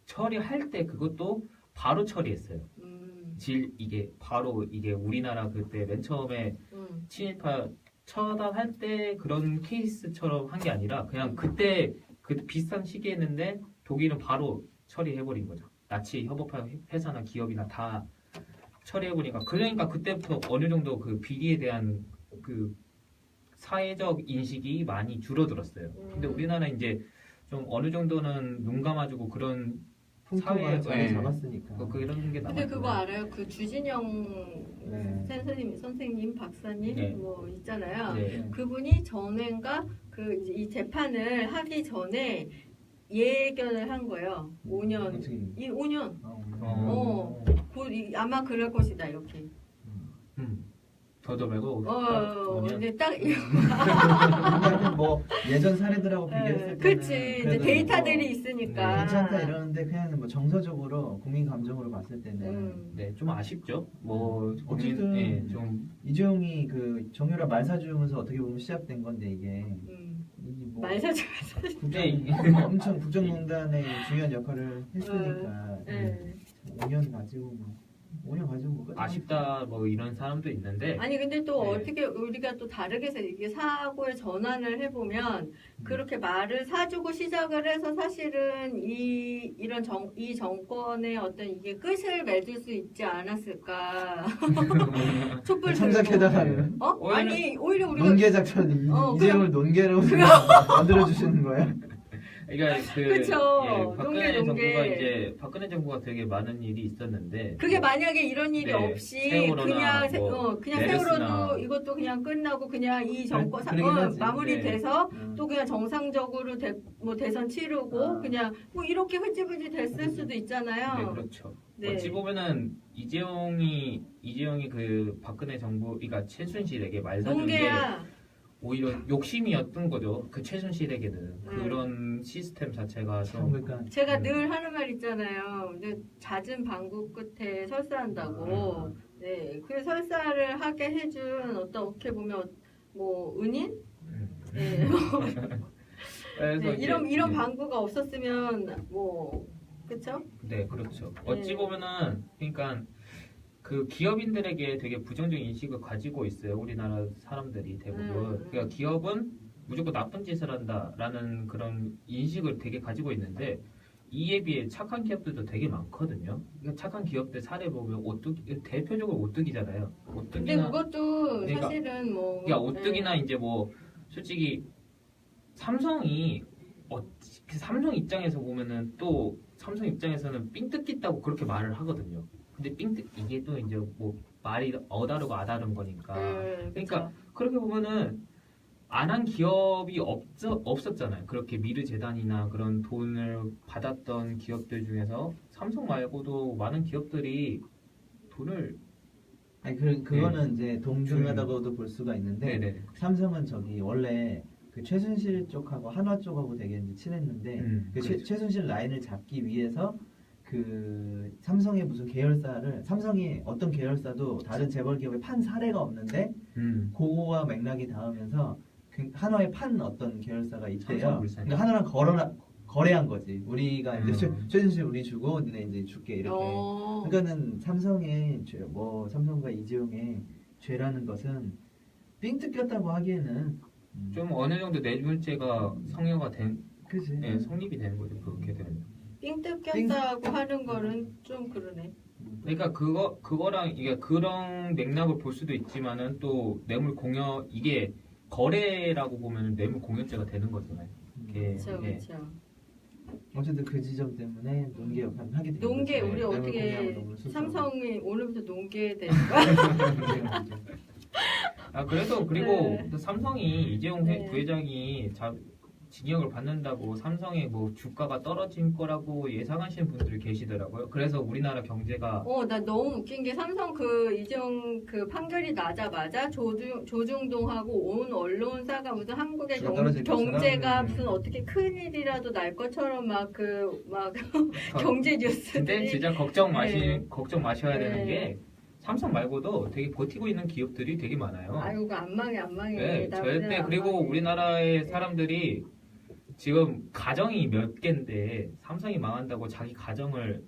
처리할 때 그것도 바로 처리했어요. 이게 우리나라 그때 맨 처음에 친일파 처단할 때 그런 케이스처럼 한 게 아니라 그냥 그때 비슷한 시기에 했는데 독일은 바로 처리해버린 거죠. 나치 협업한 회사나 기업이나 다 처리해보니까 그러니까 그때부터 어느 정도 그 비리에 대한 그 사회적 인식이 많이 줄어들었어요. 근데 우리나라는 이제 좀 어느 정도는 눈 감아주고 그런 풍토가 사회에- 잘 네. 잡았으니까. 그런 게 근데 남았어요. 그거 알아요? 그 주진영 네. 선생님, 박사님 네. 뭐 있잖아요. 네. 그분이 전엔가 이제 이 재판을 하기 전에 예견을 한 거예요. 5년. 어떻게? 이 5년. 어. 아마 그럴 것이다 이렇게. 더도 말고 근데 딱 그러면 뭐 예전 사례들하고 비교했을 때는 그렇지. 이제 그래도 데이터들이 뭐 있으니까. 괜찮다 이러는데 그냥 뭐 정서적으로 국민 감정으로 봤을 때는 네, 좀 아쉽죠. 뭐 어쨌든 예, 좀 이재용이 그 정유라 말 사주면서 어떻게 보면 시작된 건데 이게 뭐 말사주면서. 엄청 국정농단의 중요한 역할을 했으니까 네. 5년 가지고 뭐 끝. 아쉽다 뭐 이런 사람도 있는데 아니 근데 또 네. 어떻게 우리가 또 다르게 해서 이게 사고의 전환을 해보면 그렇게 말을 사주고 시작을 해서 사실은 이 정권의 어떤 이게 끝을 맺을 수 있지 않았을까. 촛불 참작해다가는 아니 오히려 우리가 논계 작전 이재용을 논계로 만들어 주시는 거야. 그러니까 그쵸. 박근혜 농계. 정부가 이제 박근혜 정부가 되게 많은 일이 있었는데 그게 만약에 이런 일이 네, 없이 세월호나 그냥 뭐 그냥 메르스나 세월호도 이것도 그냥 끝나고 그냥 이 정권 그러긴 하지. 마무리돼서 또 그냥 정상적으로 대선 치르고 그냥 뭐 이렇게 흐지부지 됐을 수도 있잖아요. 네, 그렇죠. 네. 어찌 보면은 이재용이 그 박근혜 정부, 그러니까 최순실에게 말 사준 게 농계야. 오히려 욕심이었던 거죠. 그 최순실에게는 그런 시스템 자체가 좀 그러니까 제가 늘 하는 말 있잖아요. 근데 잦은 방구 끝에 설사한다고. 네, 그 설사를 하게 해준 어떻게 보면 뭐 은인? 네. 그래서 네, 이제 이런 방구가 없었으면 뭐 그렇죠? 네, 그렇죠. 어찌 보면은 그러니까 그 기업인들에게 되게 부정적인 인식을 가지고 있어요. 우리나라 사람들이 대부분. 그러니까 기업은 무조건 나쁜 짓을 한다라는 그런 인식을 되게 가지고 있는데 이에 비해 착한 기업들도 되게 많거든요. 그러니까 착한 기업들 사례 보면 대표적으로 오뚜기잖아요. 근데 그것도 그러니까- 사실은 뭐 그러니까 오뚜기나 이제 뭐 솔직히 삼성 입장에서 보면은 또 삼성 입장에서는 삥 뜯겠다고 그렇게 말을 하거든요. 근데 이게 또 이제 뭐 말이 어다르고 아다른 거니까. 그러니까 그렇게 보면은 안 한 기업이 없었잖아요. 그렇게 미르 재단이나 그런 돈을 받았던 기업들 중에서 삼성 말고도 많은 기업들이 돈을 아니 그거는 이제 동등하다고도 볼 수가 있는데 네네. 삼성은 원래 그 최순실 쪽하고 한화 쪽하고 되게 이제 친했는데 그 그렇죠. 최순실 라인을 잡기 위해서 그 삼성의 무슨 계열사를 삼성이 어떤 계열사도 다른 재벌 기업에 판 사례가 없는데 그거와 맥락이 닿으면서 한화에 판 어떤 계열사가 있대요. 삼성물산. 그러니까 한화랑 거래한 거지. 우리가 이제 최순실 우리 주고 너네 이제 줄게 이렇게. 그러니까는 삼성과 이재용의 죄라는 것은 삥 뜯겼다고 하기에는 좀 어느 정도 뇌물죄가 성립가 된, 그지. 네, 성립이 되는 거죠. 그렇게 되면. 삥 뜯겼다고 하는 거는 좀 그러네. 그러니까 그거랑 이게 그런 맥락을 볼 수도 있지만은 또 뇌물 공여 이게 거래라고 보면 뇌물 공여죄가 되는 거잖아요. 이게 그렇죠, 그렇죠. 어쨌든 그 지점 때문에 논계 역할을 하게 되는 농계 거죠. 우리 뇌물 어떻게 공여하고 뇌물 수수. 삼성이 오늘부터 농계 되는 거야? 아 그래서 그리고 네. 또 삼성이 이재용 네. 부회장이 징역을 받는다고 삼성의 뭐 주가가 떨어질 거라고 예상하시는 분들이 계시더라고요. 그래서 우리나라 경제가 나 너무 웃긴 게 삼성 그 이재용 그 판결이 나자마자 조중동하고 온 언론사가 무슨 한국의 주가 떨어질 경제가 것처럼. 무슨 어떻게 큰 일이라도 날 것처럼 막 경제 근데 뉴스들이 진짜 걱정 마셔야 되는 네. 게 삼성 말고도 되게 버티고 있는 기업들이 되게 많아요. 아이고 안 망해 네, 나 절대 그냥 안 그리고 망해. 우리나라의 네. 사람들이 지금 가정이 몇 개인데 삼성이 망한다고 자기 가정을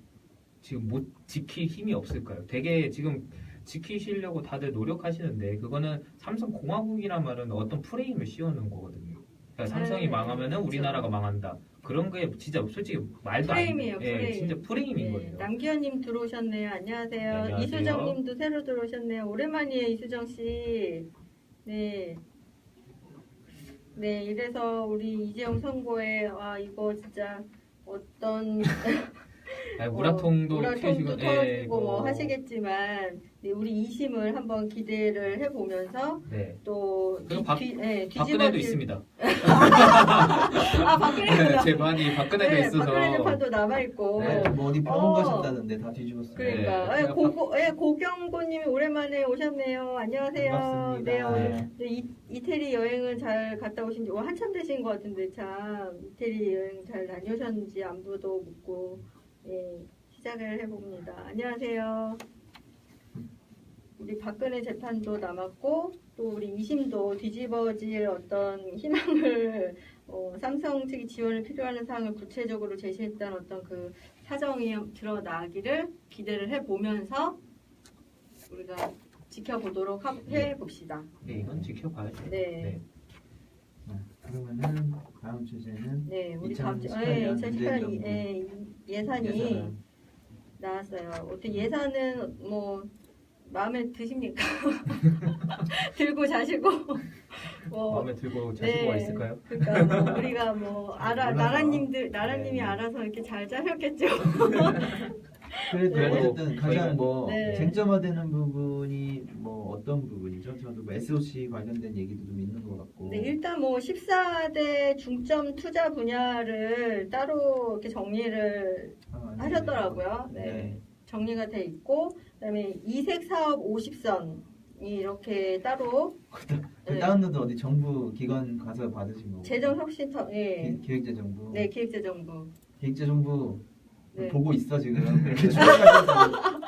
지금 못 지킬 힘이 없을까요? 되게 지금 지키시려고 다들 노력하시는데 그거는 삼성공화국이란 말은 어떤 프레임을 씌워놓은 거거든요. 그러니까 삼성이 네, 망하면은 그렇죠. 우리나라가 망한다. 그런 게 진짜 솔직히 말도 안 프레임이에요, 돼. 예, 프레임. 진짜 프레임인 거예요. 남기현님 들어오셨네요. 안녕하세요. 안녕하세요. 이수정님도 새로 들어오셨네요. 오랜만이에요, 이수정 씨. 네. 네, 이래서 우리 이재용 선고에 이거 진짜 어떤 아니, 우라통도 우라통도 튀어지고, 터지고 뭐 뭐. 하시겠지만 네, 우리 2심을 한번 기대를 해보면서 네. 또 그리고 뒤집어질 박근혜도 있습니다. 박근혜도 제 반이 박근혜도 있어서. 박근혜 재판도 남아있고 네, 뭐 어디 병원 어. 가셨다던데 다 뒤집었어요. 그러니까 네. 고경고님이 오랜만에 오셨네요. 안녕하세요. 반갑습니다. 오늘 이태리 여행은 잘 갔다 오신지 한참 되신 것 같은데 참 이태리 여행 잘 다녀오셨는지 안부도 묻고 시작을 해봅니다. 안녕하세요. 우리 박근혜 재판도 남았고 또 우리 2심도 뒤집어질 어떤 희망을 삼성 측이 지원을 필요하는 사항을 구체적으로 제시했다는 어떤 그 사정이 드러나기를 기대를 해보면서 우리가 지켜보도록 해봅시다. 네, 이건 지켜봐야죠. 네. 그러면은 다음 주제는 네, 우리 2018년 2018년 예산이 예산안. 나왔어요. 어떻게 예산은 뭐 마음에 드십니까? 들고 자시고 마음에 들고 자시고가 있을까요? 그러니까 뭐 우리가 뭐 몰라서. 나라님이 네. 알아서 이렇게 잘 짜셨겠죠. 그래도 네. 어쨌든 가장 뭐 네. 쟁점화되는 부분이 뭐 어떤 부분이죠? 저도 뭐 SOC 관련된 얘기도 좀 있는 것 같고. 네, 일단 뭐 14대 중점 투자 분야를 따로 이렇게 정리를 하셨더라고요. 네. 정리가 돼 있고 그다음에 이색 사업 50선이 이렇게 따로 그 다운로드 어디 정부 기관 가서 받으신 거고. 재정혁신터 기획재정부. 네, 기획재정부. 기획재정부 네. 보고 있어 지금. 이렇게 출력하면서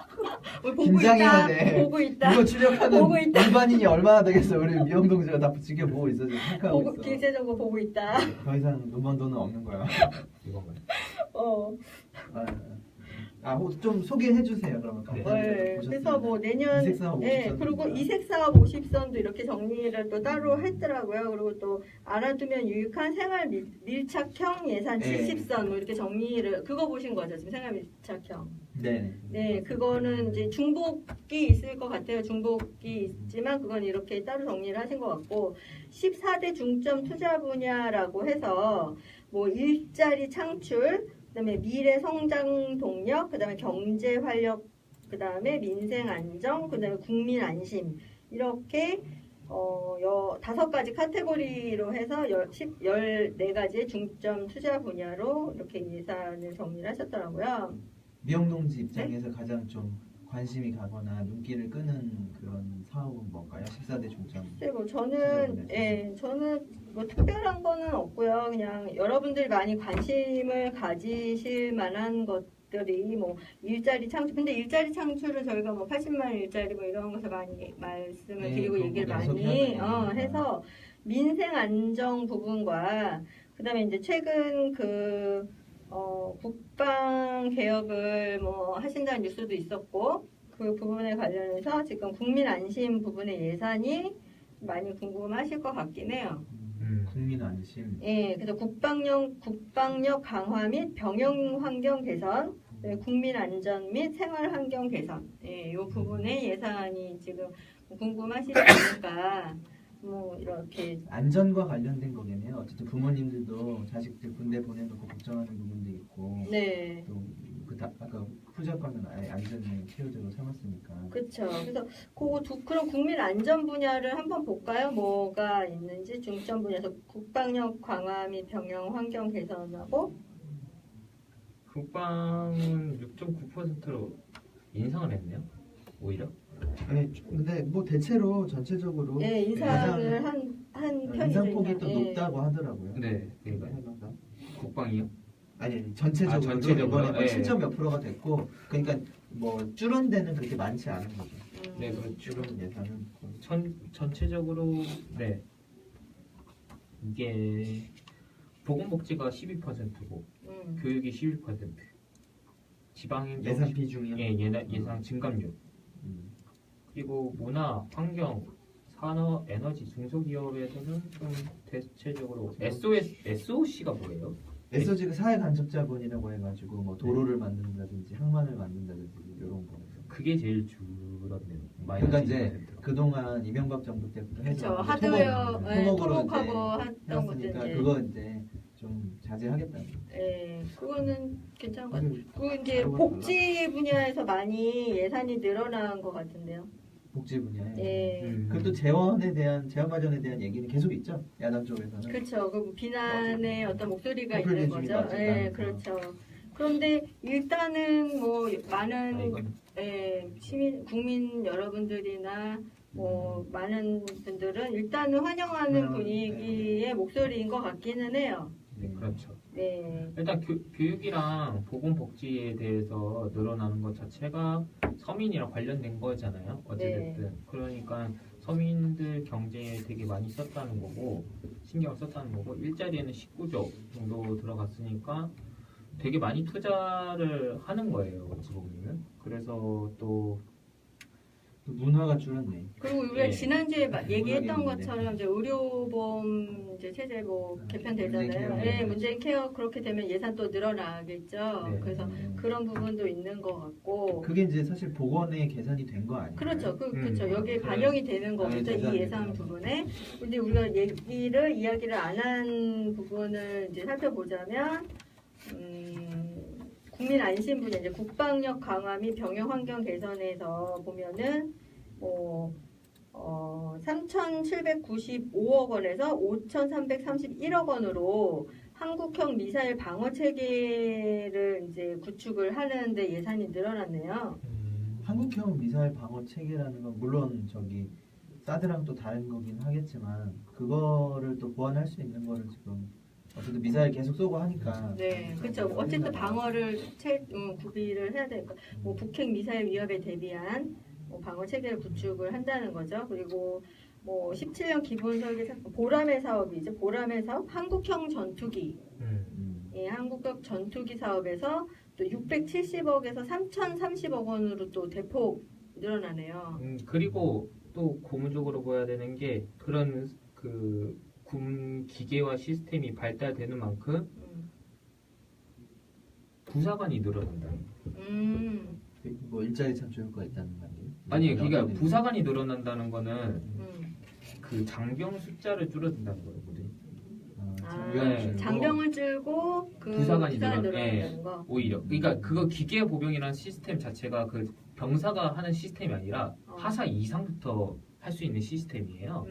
보고 긴장해야 있다. 돼. 보고 있다. 이거 출력하는 보고 있다. 일반인이 얼마나 되겠어? 우리 미용동지가 다 지켜보고 있어 지금 체크하고 있어. 기획재정부 보고 있다. 더 이상 눈먼 돈은 없는 거야. 이건가요? 좀 소개해 주세요. 그러면 네. 네, 그래서 뭐 내년 이색 사업 50선 그리고 이색 사업 50선도 이렇게 정리를 또 따로 했더라고요. 그리고 또 알아두면 유익한 생활 밀착형 예산 네. 70선 뭐 이렇게 정리를 그거 보신 거죠 지금 생활 밀착형. 네. 네, 그거는 이제 중복이 있을 것 같아요. 중복이 있지만 그건 이렇게 따로 정리를 하신 것 같고 14대 중점 투자 분야라고 해서 뭐 일자리 창출 그다음에 미래 성장 동력, 그다음에 경제 활력, 그다음에 민생 안정, 그다음에 국민 안심 이렇게 5가지 카테고리로 해서 14가지의 중점 투자 분야로 이렇게 예산을 정리를 하셨더라고요. 미용동지 입장에서 가장 좀 관심이 가거나 눈길을 끄는 그런 사업은 뭔가요? 14대 중점. 네, 뭐 저는 뭐 특별한 거는 없고요. 그냥 여러분들이 많이 관심을 가지실 만한 것들이 뭐 일자리 창출. 근데 일자리 창출은 저희가 뭐 80만 일자리 뭐 이런 것을 많이 말씀을 드리고 얘기를 많이 해서 민생 안정 부분과 그다음에 이제 최근 국방 개혁을 뭐 하신다는 뉴스도 있었고 그 부분에 관련해서 지금 국민 안심 부분의 예산이 많이 궁금하실 것 같긴 해요. 국민 안심. 예, 그래서 국방력 강화 및 병영 환경 개선, 국민 안전 및 생활 환경 개선, 이 부분의 예산이 지금 궁금하시니까 뭐 이렇게 안전과 관련된 거겠네요. 어쨌든 부모님들도 자식들 군대 보내놓고 걱정하는 부분도 있고 네. 또 아까 후자과는 아예 안전을 키워드로 삼았으니까. 그렇죠. 그래서 그런 국민 안전 분야를 한번 볼까요? 뭐가 있는지 중점 분야에서 국방력 강화 및 병영 환경 개선하고 국방은 6.9%로 인상을 했네요. 오히려. 네, 근데 뭐 대체로 전체적으로 네, 인상을 한 편이죠. 인상폭이 또 예. 높다고 하더라고요. 네, 그러니까 해마다. 국방이요. 아니 전체적으로, 전체적으로? 이번에 뭐 예. 7점 몇 프로가 됐고 그러니까 뭐 줄은 데는 그렇게 많지 않은 거죠. 네, 그렇죠. 줄은 예산은 거의. 전체적으로 네. 이게 보건복지가 12%고 교육이 11%. 지방행정 예산 비중이요. 예산 증감률. 그리고 문화, 환경, 산업, 에너지, 중소기업에서는 좀 대체적으로 SOC가 뭐예요? SOG가 사회 간접자본이라고 해가지고 뭐 도로를 만든다든지 항만을 만든다든지 이런 거. 그게 제일 줄었네요. 그러니까 이제 2%. 그동안 이명박 정부 때부터 그렇죠. 해서 하드웨어 토목으로 토목하고 했던 것들 해왔으니까 이제 그거 이제 좀 자제하겠다는 거. 예, 그거는 괜찮은 것 같아요. 아니, 그 이제 복지 분야에서 많이 예산이 늘어난 것 같은데요. 복지 분야에. 예. 그리고 또 재원 마련에 대한 얘기는 계속 있죠. 야당 쪽에서는. 그렇죠. 그 비난의 어떤 목소리가 커플 있는 기준이 거죠. 맞지 예, 않아서. 그렇죠. 그런데 일단은 뭐 많은 이건 국민 여러분들이나 뭐 많은 분들은 일단은 환영하는 분위기의 목소리인 것 같기는 해요. 네, 그렇죠. 네. 일단 교육이랑 보건복지에 대해서 늘어나는 것 자체가 서민이랑 관련된 거잖아요. 어찌됐든. 네. 그러니까 서민들 경제에 되게 많이 썼다는 거고 신경을 썼다는 거고 일자리에는 19조 정도 들어갔으니까 되게 많이 투자를 하는 거예요. 어찌 보면은. 그래서 또 문화가 줄었네. 그리고 우리가 예. 지난주에 얘기했던 문학인데. 것처럼 이제 의료보험 이제 체제 뭐 개편되잖아요. 문재인 케어. 예, 문재인 케어 그렇게 되면 예산 또 늘어나겠죠. 네. 그래서 그런 부분도 있는 것 같고. 그게 이제 사실 보건에 계산이 된 거 아니에요? 그렇죠. 그렇죠. 여기에 그래. 반영이 되는 거죠. 계산이 이 예산 되는 부분에. 근데 우리가 이야기를 안 한 부분을 이제 살펴보자면, 국민 안심 분야, 이제 국방력 강화 및 병영 환경 개선에서 보면은, 3,795억 원에서 5,331억 원으로 한국형 미사일 방어 체계를 이제 구축을 하는데 예산이 늘어났네요. 한국형 미사일 방어 체계라는 건 물론 저기 사드랑 또 다른 거긴 하겠지만 그거를 또 보완할 수 있는 거를 지금 어쨌든 미사일 계속 쏘고 하니까 네, 그렇죠. 어쨌든 방어를 구비를 해야 되니까 뭐 북핵 미사일 위협에 대비한 방어 체계를 구축을 한다는 거죠. 그리고 뭐 17년 기본 설계 보람의 사업이죠. 보람의 사업 한국형 전투기. 예, 한국형 전투기 사업에서 또 670억에서 3,030억 원으로 또 대폭 늘어나네요. 그리고 또 고무적으로 봐야 되는 게 그런 그 군 기계와 시스템이 발달되는 만큼 부사관이 늘어난다. 뭐 일자리 창출 효과가 있다는 말이에요. 아니, 그러니까 어떤 부사관이 늘어난다는 거는 음. 그 장병 숫자를 줄어든다는 거거든요. 장병을 장병을 줄고 그 부사관이 늘어난다는 거. 오히려 그러니까 그거 기계 보병이라는 시스템 자체가 그 병사가 하는 시스템이 아니라 하사 이상부터 할 수 있는 시스템이에요.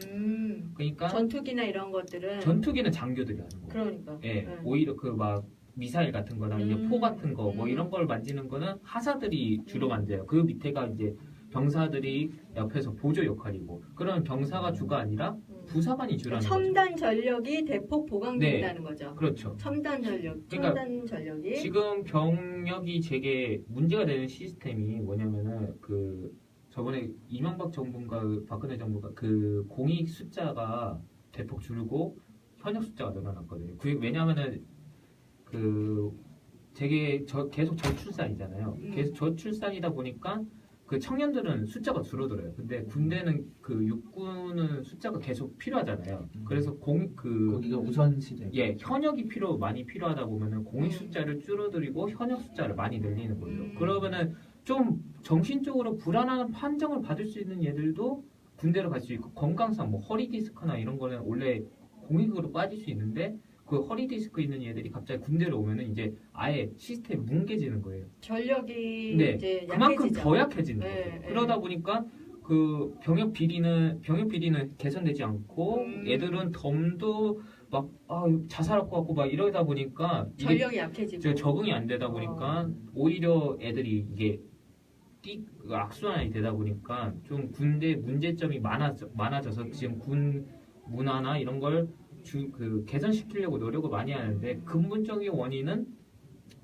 그러니까 전투기나 이런 것들은 전투기는 장교들이 하는 거고, 그러니까. 예, 네. 오히려 그 막 미사일 같은 거나 이제 포 같은 거 뭐 이런 걸 만지는 거는 하사들이 주로 만져요. 그 밑에가 이제 병사들이 옆에서 보조 역할이고, 그런 병사가 주가 아니라 부사관이 주라는 거죠. 첨단 전력이 대폭 보강된다는 거죠. 그렇죠. 첨단 전력, 그러니까 첨단 전력이. 지금 병력이 되게 문제가 되는 시스템이 뭐냐면은 저번에 이명박 정부인가 박근혜 정부가 그 공익 숫자가 대폭 줄고 현역 숫자가 늘어났거든요. 그게 왜냐면은 되게 계속 저출산이잖아요. 계속 저출산이다 보니까 그 청년들은 숫자가 줄어들어요. 근데 군대는 그 육군은 숫자가 계속 필요하잖아요. 그래서 거기가 우선시대. 예, 현역이 많이 필요하다 보면은 공익 숫자를 줄어들이고 현역 숫자를 많이 늘리는 거예요. 그러면은 좀 정신적으로 불안한 판정을 받을 수 있는 얘들도 군대로 갈 수 있고, 건강상 뭐 허리 디스크나 이런 거는 원래 공익으로 빠질 수 있는데, 그 허리 디스크 있는 얘들이 갑자기 군대로 오면은 이제 아예 시스템이 뭉개지는 거예요. 전력이 네, 이제 그만큼 약해지죠. 더 약해지는 네, 거죠. 네. 그러다 보니까 그 병역 비리는 개선되지 않고, 얘들은 덤도 막 자살할 것 같고 막 이러다 보니까 이게 전력이 약해지고 적응이 안 되다 보니까 오히려 애들이 이게 악순환이 되다 보니까 좀 군대 문제점이 많아져서 지금 군 문화나 이런 걸 개선시키려고 노력을 많이 하는데, 근본적인 원인은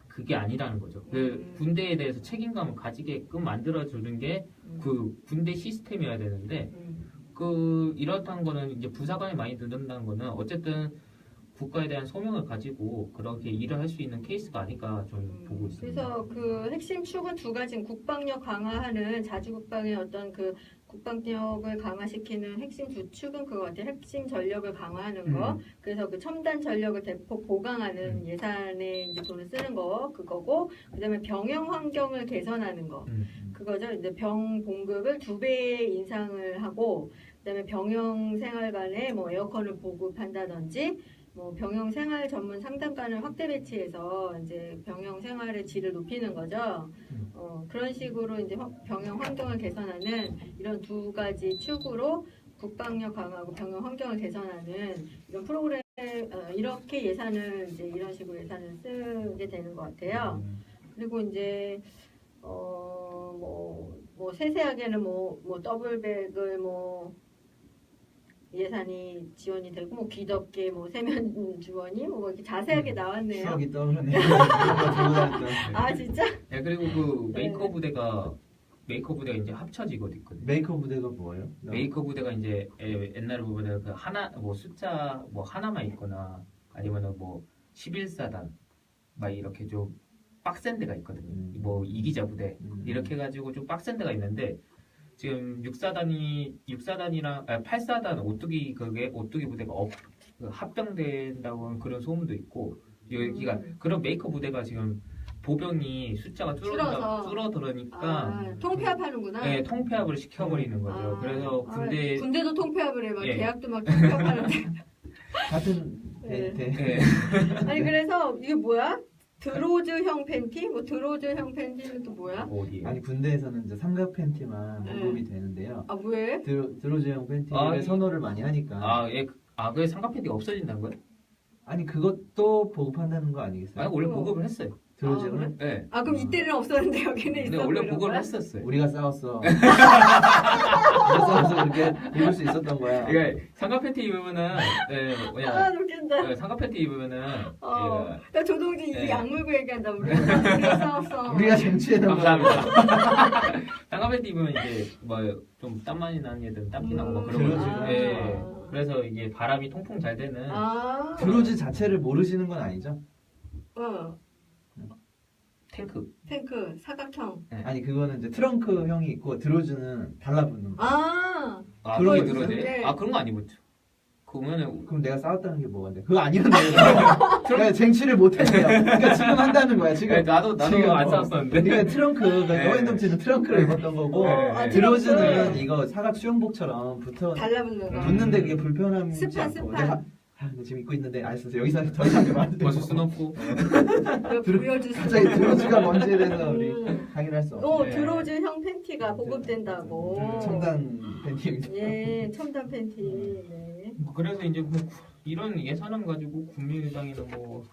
그게 아니라는 거죠. 그 군대에 대해서 책임감을 가지게끔 만들어주는 게 그 군대 시스템이어야 되는데, 이렇다는 거는 이제 부사관이 많이 늘는다는 거는 어쨌든 국가에 대한 소명을 가지고 그렇게 일을 할 수 있는 케이스가 아닐까 좀 보고 있습니다. 그래서 그 핵심 축은 두 가지, 국방력 강화하는 자주국방의 어떤 그 국방력을 강화시키는 핵심 두 축은 그거 같아요. 핵심 전력을 강화하는 거. 그래서 그 첨단 전력을 대폭 보강하는 예산에 이제 돈을 쓰는 거 그거고, 그다음에 병영 환경을 개선하는 거 그거죠. 이제 병 봉급을 2배 인상을 하고, 그다음에 병영 생활관에 뭐 에어컨을 보급한다든지, 뭐 병영 생활 전문 상담관을 확대 배치해서 이제 병영 생활의 질을 높이는 거죠. 그런 식으로 이제 병영 환경을 개선하는 이런 두 가지 축으로 국방력 강화하고 병영 환경을 개선하는 이런 프로그램, 이렇게 예산을 이제 이런 식으로 예산을 쓰게 되는 것 같아요. 그리고 이제 뭐 세세하게는 뭐 더블백을 뭐 예산이 지원이 되고, 뭐 귀덮개, 뭐 세면 주머니, 뭐 이렇게 자세하게 나왔네요. 추억이 떠오르네요. 아 진짜? 네, 그리고 그 메이커 부대가 이제 합쳐지거든요. 메이커 부대가 뭐예요? 메이커 부대가 이제 옛날에 보면 그 하나 뭐 숫자 뭐 하나만 있거나 아니면은 뭐 11사단 막 이렇게 좀 빡센 데가 있거든요. 뭐 이기자 부대 이렇게 해가지고 좀 빡센 데가 있는데, 지금 6사단이랑 8사단 오뚜기 부대가 합병된다고 하는 그런 소문도 있고, 여기가 그런 메이커 부대가 지금 보병이 숫자가 줄어들으니까 통폐합하는구나. 네, 통폐합을 시켜버리는 거죠. 그래서 군대도 통폐합을 해. 막 예. 대학도 막 통폐합하는데. 같은 네. 네. 아니 그래서 이게 뭐야? 드로즈형 팬티? 뭐 드로즈형 팬티는 또 뭐야? 어디에? 아니 군대에서는 이제 삼각 팬티만 보급이 되는데요. 아 왜? 드로즈형 팬티를 선호를 많이 하니까. 그게 삼각 팬티가 없어진다는 거예요? 아니 그것도 보급한다는 거 아니겠어요? 원래 보급을 했어요. 드로즈형은? 네. 아 그럼 이때는 없었는데 여기는 근데 있었고 원래 이런 보급을 거야? 했었어요. 우리가 싸웠어. 우리가 싸워서 그렇게 입을 수 있었던 거야. 그러니까 삼각 팬티 입으면은 아 웃긴다. 삼각 팬티 입으면은 나 조동진 입이 네. 약물고 얘기한다. 우리가 싸웠어. 우리가 쟁취해낸 거야. 감사합니다. 삼각 팬티 입으면 이제 뭐 좀 땀 많이 나는 애들은 땀피 나고 막 그런 드로즈. 거죠. 예. 그래서 이게 바람이 통풍 잘 되는. 드로즈 자체를 모르시는 건 아니죠? 탱크 사각형. 아니 그거는 이제 트렁크형이 있고 드로즈는 달라붙는 거. 그거 그게 있어요? 들어야 돼? 네. 그런 거 안 입었죠. 그러면은 그럼 내가 싸웠다는 게 뭐가 돼? 그거 아니었네. 그러니까 쟁취를 못했네요. 그러니까 지금 한다는 거야. 지금 나도 지금 안 싸웠었는데. 그러니까 트렁크, 네. 노인동치는 트렁크를 입었던 거고, 드로즈는 이거 사각 수영복처럼 달라붙는 거. 붙는데 그게 불편함이 스판. 내가 근데 지금 입고 있는데 알았어. 여기서 더 이상 말 벗을 순 없고. 보여줄 수 갑자기 드로즈가 뭔지에 대해서 우리 강의를 할 수 없어. 드로즈형 팬티가 보급된다고. 첨단 팬티입니다. 예, 첨단 팬티. 네. 그래서 이제 뭐 이런 예산안 가지고 국민의당이나 뭐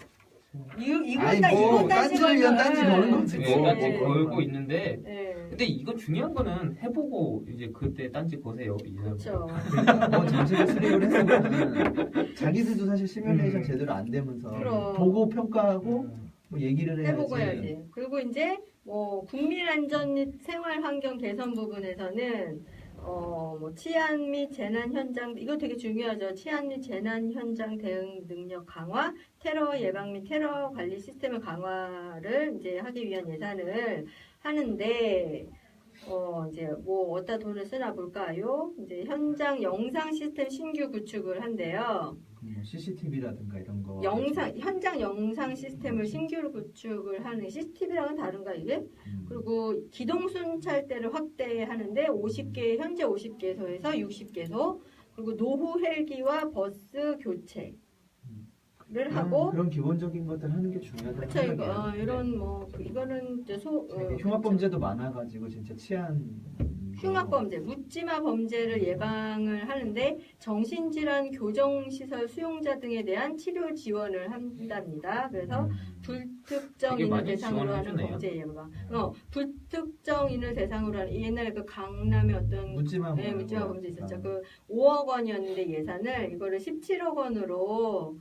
아니 뭐 딴지를 위한 딴지 거는 거지. 딴지 걸고 있는데, 네. 근데 이거 중요한 거는 해보고 이제 그때 딴지 거세요. 그렇죠. 그러니까 뭐 잠시를 수립을 했으면 자기들도 사실 시뮬레이션 제대로 안 되면서 그럼. 보고 평가하고 뭐 얘기를 해야지. 해보고 해야지. 그리고 이제 뭐 국민 안전 및 생활 환경 개선 부분에서는 뭐 치안 및 재난 현장, 이거 되게 중요하죠. 치안 및 재난 현장 대응 능력 강화, 테러 예방 및 테러 관리 시스템의 강화를 이제 하기 위한 예산을 하는데 이제 뭐 어디다 돈을 쓰나 볼까요? 이제 현장 영상 시스템 신규 구축을 한대요. 뭐 CCTV라든가 이런 거. 현장 영상 시스템을 신규로 구축을 하는 CCTV랑은 다른가 이게? 그리고 기동 순찰대를 확대하는데 50개 현재 50개소에서 60개소 그리고 노후 헬기와 버스 교체를 하고 그런 기본적인 것들 하는 게 중요하다고 그렇죠. 생각해요. 이런 뭐 이거는 이제 흉악 범죄도 많아가지고 진짜 치안 흉악 범죄, 묻지마 범죄를 예방을 하는데 정신질환 교정시설 수용자 등에 대한 치료 지원을 한답니다. 그래서 불특정인을 대상으로 하는 범죄 예방. 불특정인을 대상으로 하는 옛날에 그 강남에 어떤 묻지마 범죄 있었죠. 그 5억 원이었는데 예산을 이거를 17억 원으로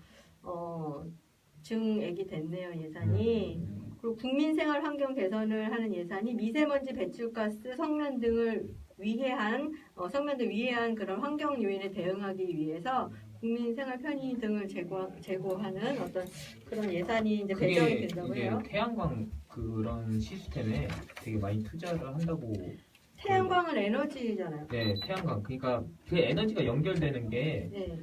증액이 됐네요 예산이. 그리고 국민생활 환경 개선을 하는 예산이 미세먼지 배출가스 성면 등을 위해한 그런 환경 요인에 대응하기 위해서 국민생활 편의 등을 제고하는 어떤 그런 예산이 이제 배정이 된다고 해요. 태양광 그런 시스템에 되게 많이 투자를 한다고. 태양광은 에너지잖아요. 네, 태양광. 그러니까 그 에너지가 연결되는 게 네.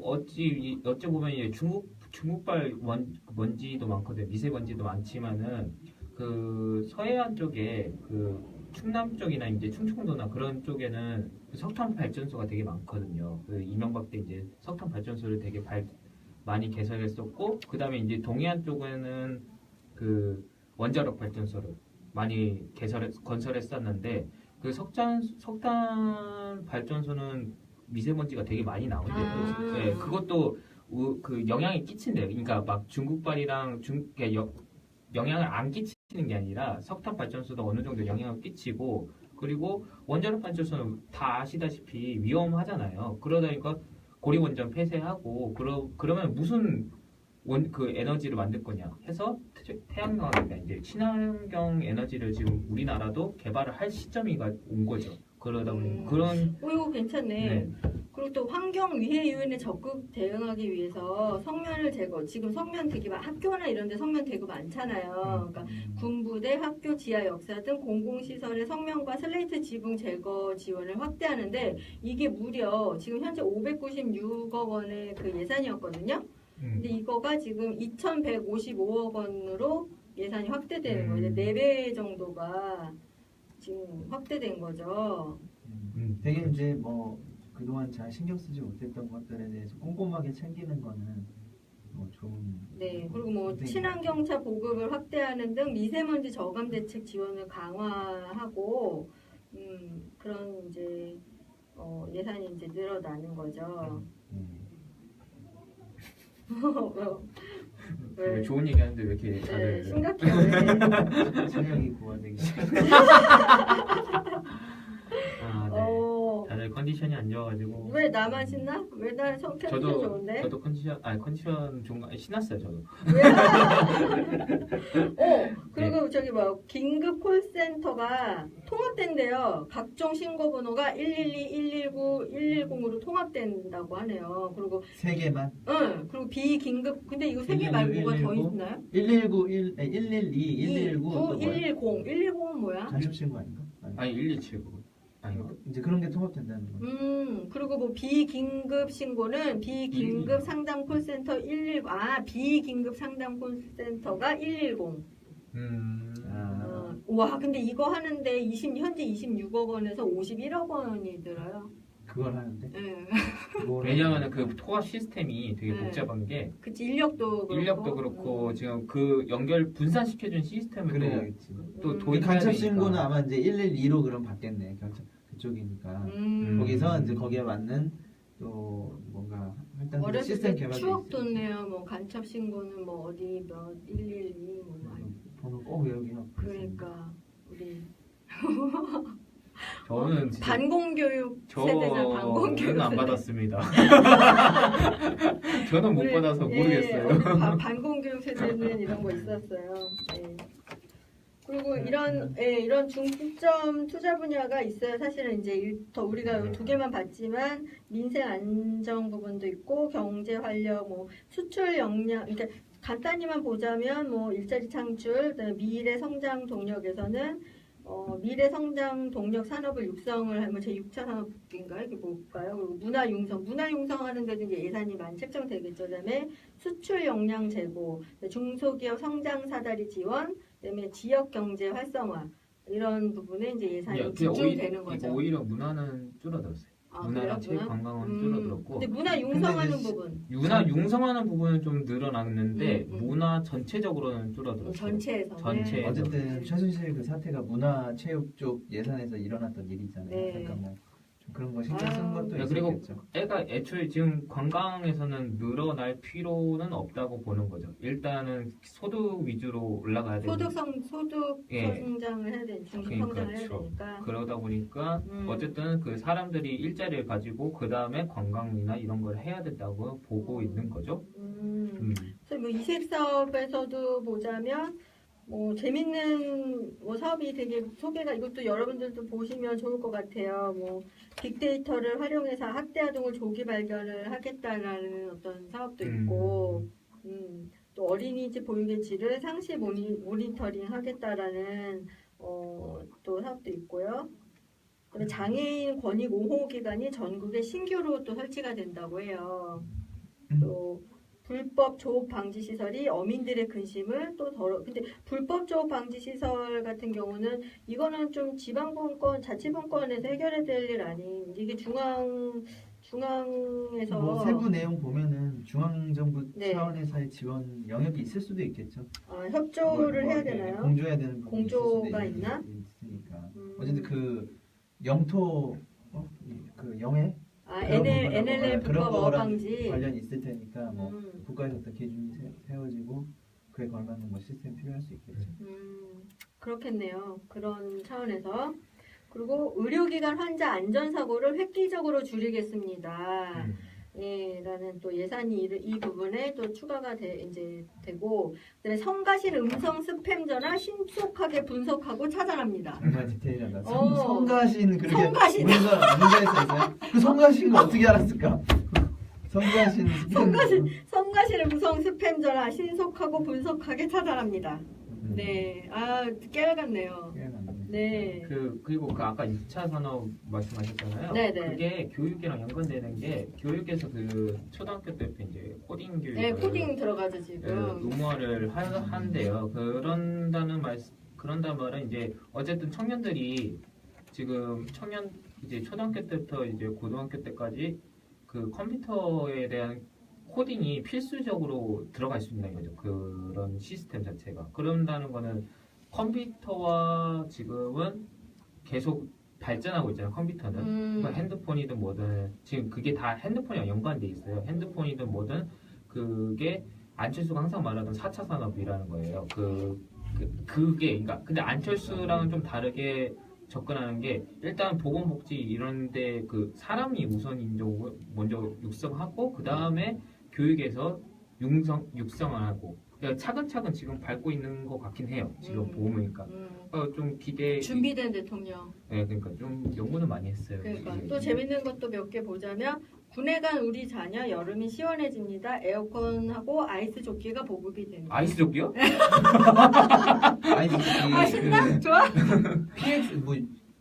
어찌 보면 이제 중국발 먼지도 많거든요. 미세먼지도 많지만은 그 서해안 쪽에 그 충남 쪽이나 이제 충청도나 그런 쪽에는 그 석탄 발전소가 되게 많거든요. 그 이명박 때 이제 석탄 발전소를 되게 많이 개설했었고, 그 다음에 이제 동해안 쪽에는 그 원자력 발전소를 많이 건설했었는데, 그 석탄 발전소는 미세먼지가 되게 많이 나온대요. 네, 그것도 그 영향이 끼친대요. 그러니까 막 중국발이랑 영향을 안 끼치는 게 아니라 석탄 발전소도 어느 정도 영향을 끼치고, 그리고 원자력 발전소는 다 아시다시피 위험하잖아요. 그러다 보니까 고리원전 폐쇄하고 그러면 무슨 그 에너지를 만들 거냐 해서 태양광이나 이제 친환경 에너지를 지금 우리나라도 개발을 할 시점이 온 거죠. 그러다 보니 그런 이거 괜찮네. 네. 그리고 또 환경 위해 요인에 적극 대응하기 위해서 성면을 제거. 지금 성면 되게 학교나 이런 데 성면 되게 많잖아요. 그러니까 군부대, 학교, 지하 역사 등 공공시설의 성면과 슬레이트 지붕 제거 지원을 확대하는데 이게 무려 지금 현재 596억 원의 그 예산이었거든요. 근데 이거가 지금 2,155억 원으로 예산이 확대되는 거예요. 4배 정도가 지금 확대된 거죠. 되게 이제 뭐 그동안 잘 신경 쓰지 못했던 것들에 대해서 꼼꼼하게 챙기는 거는 뭐 좋은. 네, 그리고 뭐 친환경차 보급을 확대하는 등 미세먼지 저감 대책 지원을 강화하고 그런 이제 예산이 이제 늘어나는 거죠. 왜 좋은 얘기 하는데 왜 이렇게 다들 심각해요. 체력이 고갈되기 다들 컨디션이 안 좋아가지고. 왜 나만 신나? 왜 나 컨디션 좋은데? 저도 컨디션 좋은 거 신났어요 저도. 그리고 저기 뭐 긴급 콜센터가 통합된대요. 각종 신고 번호가 112, 119, 110으로 통합된다고 하네요. 그리고 3개만? 응. 그리고 비긴급 근데 이거 3개 말고 뭐가 더 있나요? 119, 112, 119, 110. 110은 뭐야? 간첩 신고 아닌가? 아니 127. 아닌가? 이제 그런 게 통합된다는 거. 그리고 뭐 비긴급 신고는 비긴급 상담 콜센터 119. 비긴급 상담 콜센터가 110. 와, 근데 이거 하는데 현재 26억 원에서 51억 원이 들어요. 그걸 하는데? 네. 왜냐하면 그 통합 시스템이 되게 복잡한 게. 그치, 인력도 그렇고 지금 그 연결 분산시켜준 시스템을 그래야겠지. 또 도입해야 간첩 되니까. 신고는 아마 이제 112로 그럼 받겠네. 그쪽이니까. 거기서 이제 거기에 맞는 또 뭔가 할당 시스템 개발이 추억 돋네요. 뭐 간첩 신고는 뭐 어디 몇 112 뭐 막. 번호 꼭 외우기요. 그러니까 우리 저는 진짜 반공교육 세대잖아. 반공교육 저는 안 세대. 받았습니다. 저는 못 받아서 모르겠어요. 반공교육 세대는 이런 거 있었어요. 네. 그리고 이런 중점 투자 분야가 있어요. 사실은 이제 더 우리가 두 개만 봤지만 민생 안정 부분도 있고 경제 활력, 뭐 수출 역량. 그러니까 간단히만 보자면 뭐 일자리 창출, 미래 성장 동력에서는 미래 성장 동력 산업을 육성을 하면 제 6차 산업인가 이게 뭘까요? 그리고 문화 융성하는 데도 이제 예산이 많이 책정되겠죠. 그다음에 수출 역량 제고, 중소기업 성장 사다리 지원, 그다음에 지역 경제 활성화 이런 부분에 이제 예산이 집중되는 거죠. 오히려 문화는 줄어들었어요. 문화랑 체육 관광은 줄어들었고. 근데 문화 융성하는 부분. 문화 융성하는 부분은 좀 늘어났는데 문화 전체적으로는 줄어들었어요. 전체에서. 어쨌든 최순실 그 사태가 문화 체육 쪽 예산에서 일어났던 일이잖아요. 네. 그러니까 뭐 좀 그런 거 신경 쓴 것도 네, 그리고 있었겠죠. 애초에 지금 관광에서는 늘어날 필요는 없다고 보는 거죠. 일단은 소득 위주로 올라가야 되고 소득 예. 성장을 해야 돼, 중심 그러니까 성장을 해야 그렇죠. 되니까. 그러다 보니까 어쨌든 그 사람들이 일자리를 가지고 그 다음에 관광이나 이런 걸 해야 된다고 보고 있는 거죠. 그래서 뭐 이색 사업에서도 보자면 뭐 재밌는 뭐 사업이 되게 소개가 이것도 여러분들도 보시면 좋을 것 같아요. 뭐 빅데이터를 활용해서 학대 아동을 조기 발견을 하겠다라는 어떤 사업도 있고, 또 어린이집 보육의 질을 상시 모니터링 하겠다라는 또 사업도 있고요. 그다음에 장애인 권익 옹호 기관이 전국에 신규로 또 설치가 된다고 해요. 또 불법 조업 방지 시설이 어민들의 근심을 또 근데 불법 조업 방지 시설 같은 경우는 이거는 좀 지방분권, 자치분권에서 해결해야 될 일 아닌, 이게 중앙에서 뭐 세부 내용 보면은 중앙정부 네. 차원에서의 지원 영역이 있을 수도 있겠죠. 협조를 해야 되나요? 공조해야 되는 부분이 공조가 있나? 있으니까. 어쨌든 그 영토 그 영해 NLL 그런 불법 어업 방지 관련이 있을 테니까 뭐 국가에서 어떤 기준이 세워지고 그에 걸맞는 뭐 시스템이 필요할 수 있겠죠. 그렇겠네요. 그런 차원에서. 그리고 의료기관 환자 안전사고를 획기적으로 줄이겠습니다. 예, 라는 또 예산이 이 부분에 또 추가가 되고, 그다음에 성가신 음성 스팸 전화 신속하게 분석하고 차단합니다. 정말 디테일하다. 성가신 그렇게 문제가 있어요? 그 성가신을 어떻게 알았을까? 성가신 음성 스팸 전화 신속하고 분석하게 차단합니다. 네, 깨알같네요. 네. 그리고 그 아까 2차 산업 말씀하셨잖아요. 네네. 그게 교육이랑 연관되는 게 교육에서 그 초등학교 때부터 이제 코딩 교육을 네, 코딩 들어가죠 지금. 의무화를 한대요. 그런다는 말은 이제 어쨌든 청년들이 지금 이제 초등학교 때부터 이제 고등학교 때까지 그 컴퓨터에 대한 코딩이 필수적으로 들어갈 수 있는 거죠. 그런 시스템 자체가. 그런다는 거는 컴퓨터와 지금은 계속 발전하고 있잖아요. 컴퓨터는 그러니까 핸드폰이든 뭐든 지금 그게 다 핸드폰이랑 연관돼 있어요. 핸드폰이든 뭐든 그게 안철수가 항상 말하던 4차 산업이라는 거예요. 그게 그러니까 근데 안철수랑은 좀 다르게 접근하는 게 일단 보건복지 이런데 그 사람이 우선인적으로 먼저 육성하고 그 다음에 교육에서 육성하고 그러니까 차근차근 지금 밟고 있는 것 같긴 해요. 지금 보니까 좀 기대. 준비된 대통령. 네, 그러니까 좀 연구는 많이 했어요. 그러니까 또 재밌는 것도 몇 개 보자면 군에 간 우리 자녀 여름이 시원해집니다. 에어컨하고 아이스 조끼가 보급이 됩니다. 아이스 조끼요? 아이스 조끼. 신나? 좋아? PX 뭐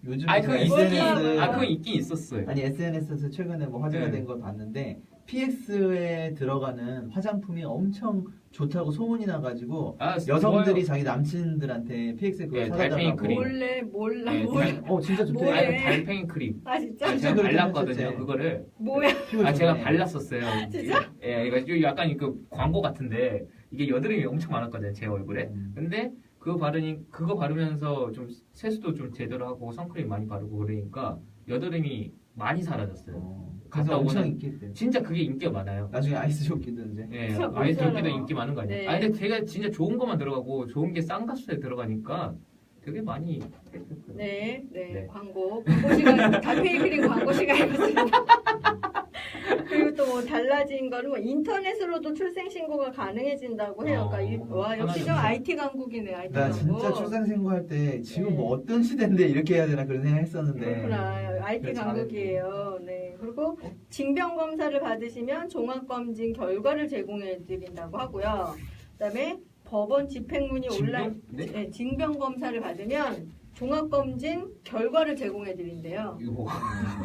요즘 그거 있긴 있었어요. 아니 SNS에서 최근에 뭐 화제가 된 걸 봤는데 PX에 들어가는 화장품이 엄청 좋다고 소문이 나가지고 여성들이 자기 남친들한테 PX 그걸 사달라고 몰라 진짜 좋대. 달팽이 크림. 진짜? 제가 발랐거든요. 그거를. 뭐야? 제가 발랐었어요. 진짜? 예, 이거 약간 그 광고 같은데 이게 여드름이 엄청 많았거든요. 제 얼굴에. 근데 그거 바르면서 좀 세수도 좀 제대로 하고 선크림 많이 바르고 그러니까 여드름이 많이 사라졌어요. 그래서 엄청 인기 있대요. 진짜 그게 인기가 많아요. 나중에 아이스 조끼도 이제. 네, 아이스 조끼도 인기 많은 거 아니에요? 네. 근데 제가 진짜 좋은 것만 들어가고 좋은 게 싼 값에 들어가니까 되게 많이. 네. 광고 시간, 달팽이 크림 광고 시간이었습니다. 그리고 또 뭐 달라진 거는 뭐 인터넷으로도 출생 신고가 가능해진다고 해요. 그러니까 와 역시 좀 IT 강국이네. IT 나 강국. 진짜 출생 신고할 때 지금 뭐 어떤 시대인데 이렇게 해야 되나 그런 생각했었는데. 그렇구나. IT 강국이에요. 네. 그리고 징병 검사를 받으시면 종합 검진 결과를 제공해 드린다고 하고요. 그다음에 법원 집행문이 온라인 징병 검사를 받으면 종합검진 결과를 제공해 드린대요. 이거 뭐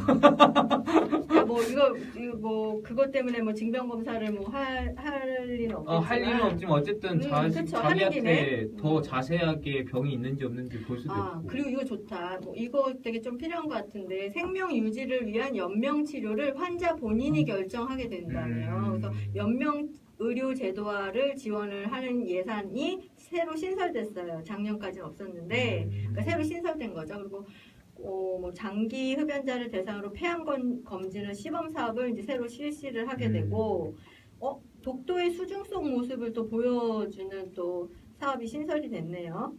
그러니까 뭐 이거 뭐 그것 때문에 뭐 징병 검사를 뭐 할 일은 없겠지만 할 일은 없지만 어쨌든 그쵸, 하는 김에. 자기한테 더 자세하게 병이 있는지 없는지 볼 수도 있고. 그리고 이거 좋다. 뭐 이거 되게 좀 필요한 것 같은데 생명 유지를 위한 연명 치료를 환자 본인이 결정하게 된다네요. 그래서 연명 의료 제도화를 지원을 하는 예산이 새로 신설됐어요. 작년까지는 없었는데 그러니까 새로 신설된 거죠. 그리고 뭐 장기 흡연자를 대상으로 폐암 검진을 시범 사업을 이제 새로 실시를 하게 되고 독도의 수중성 모습을 또 보여주는 또 사업이 신설이 됐네요.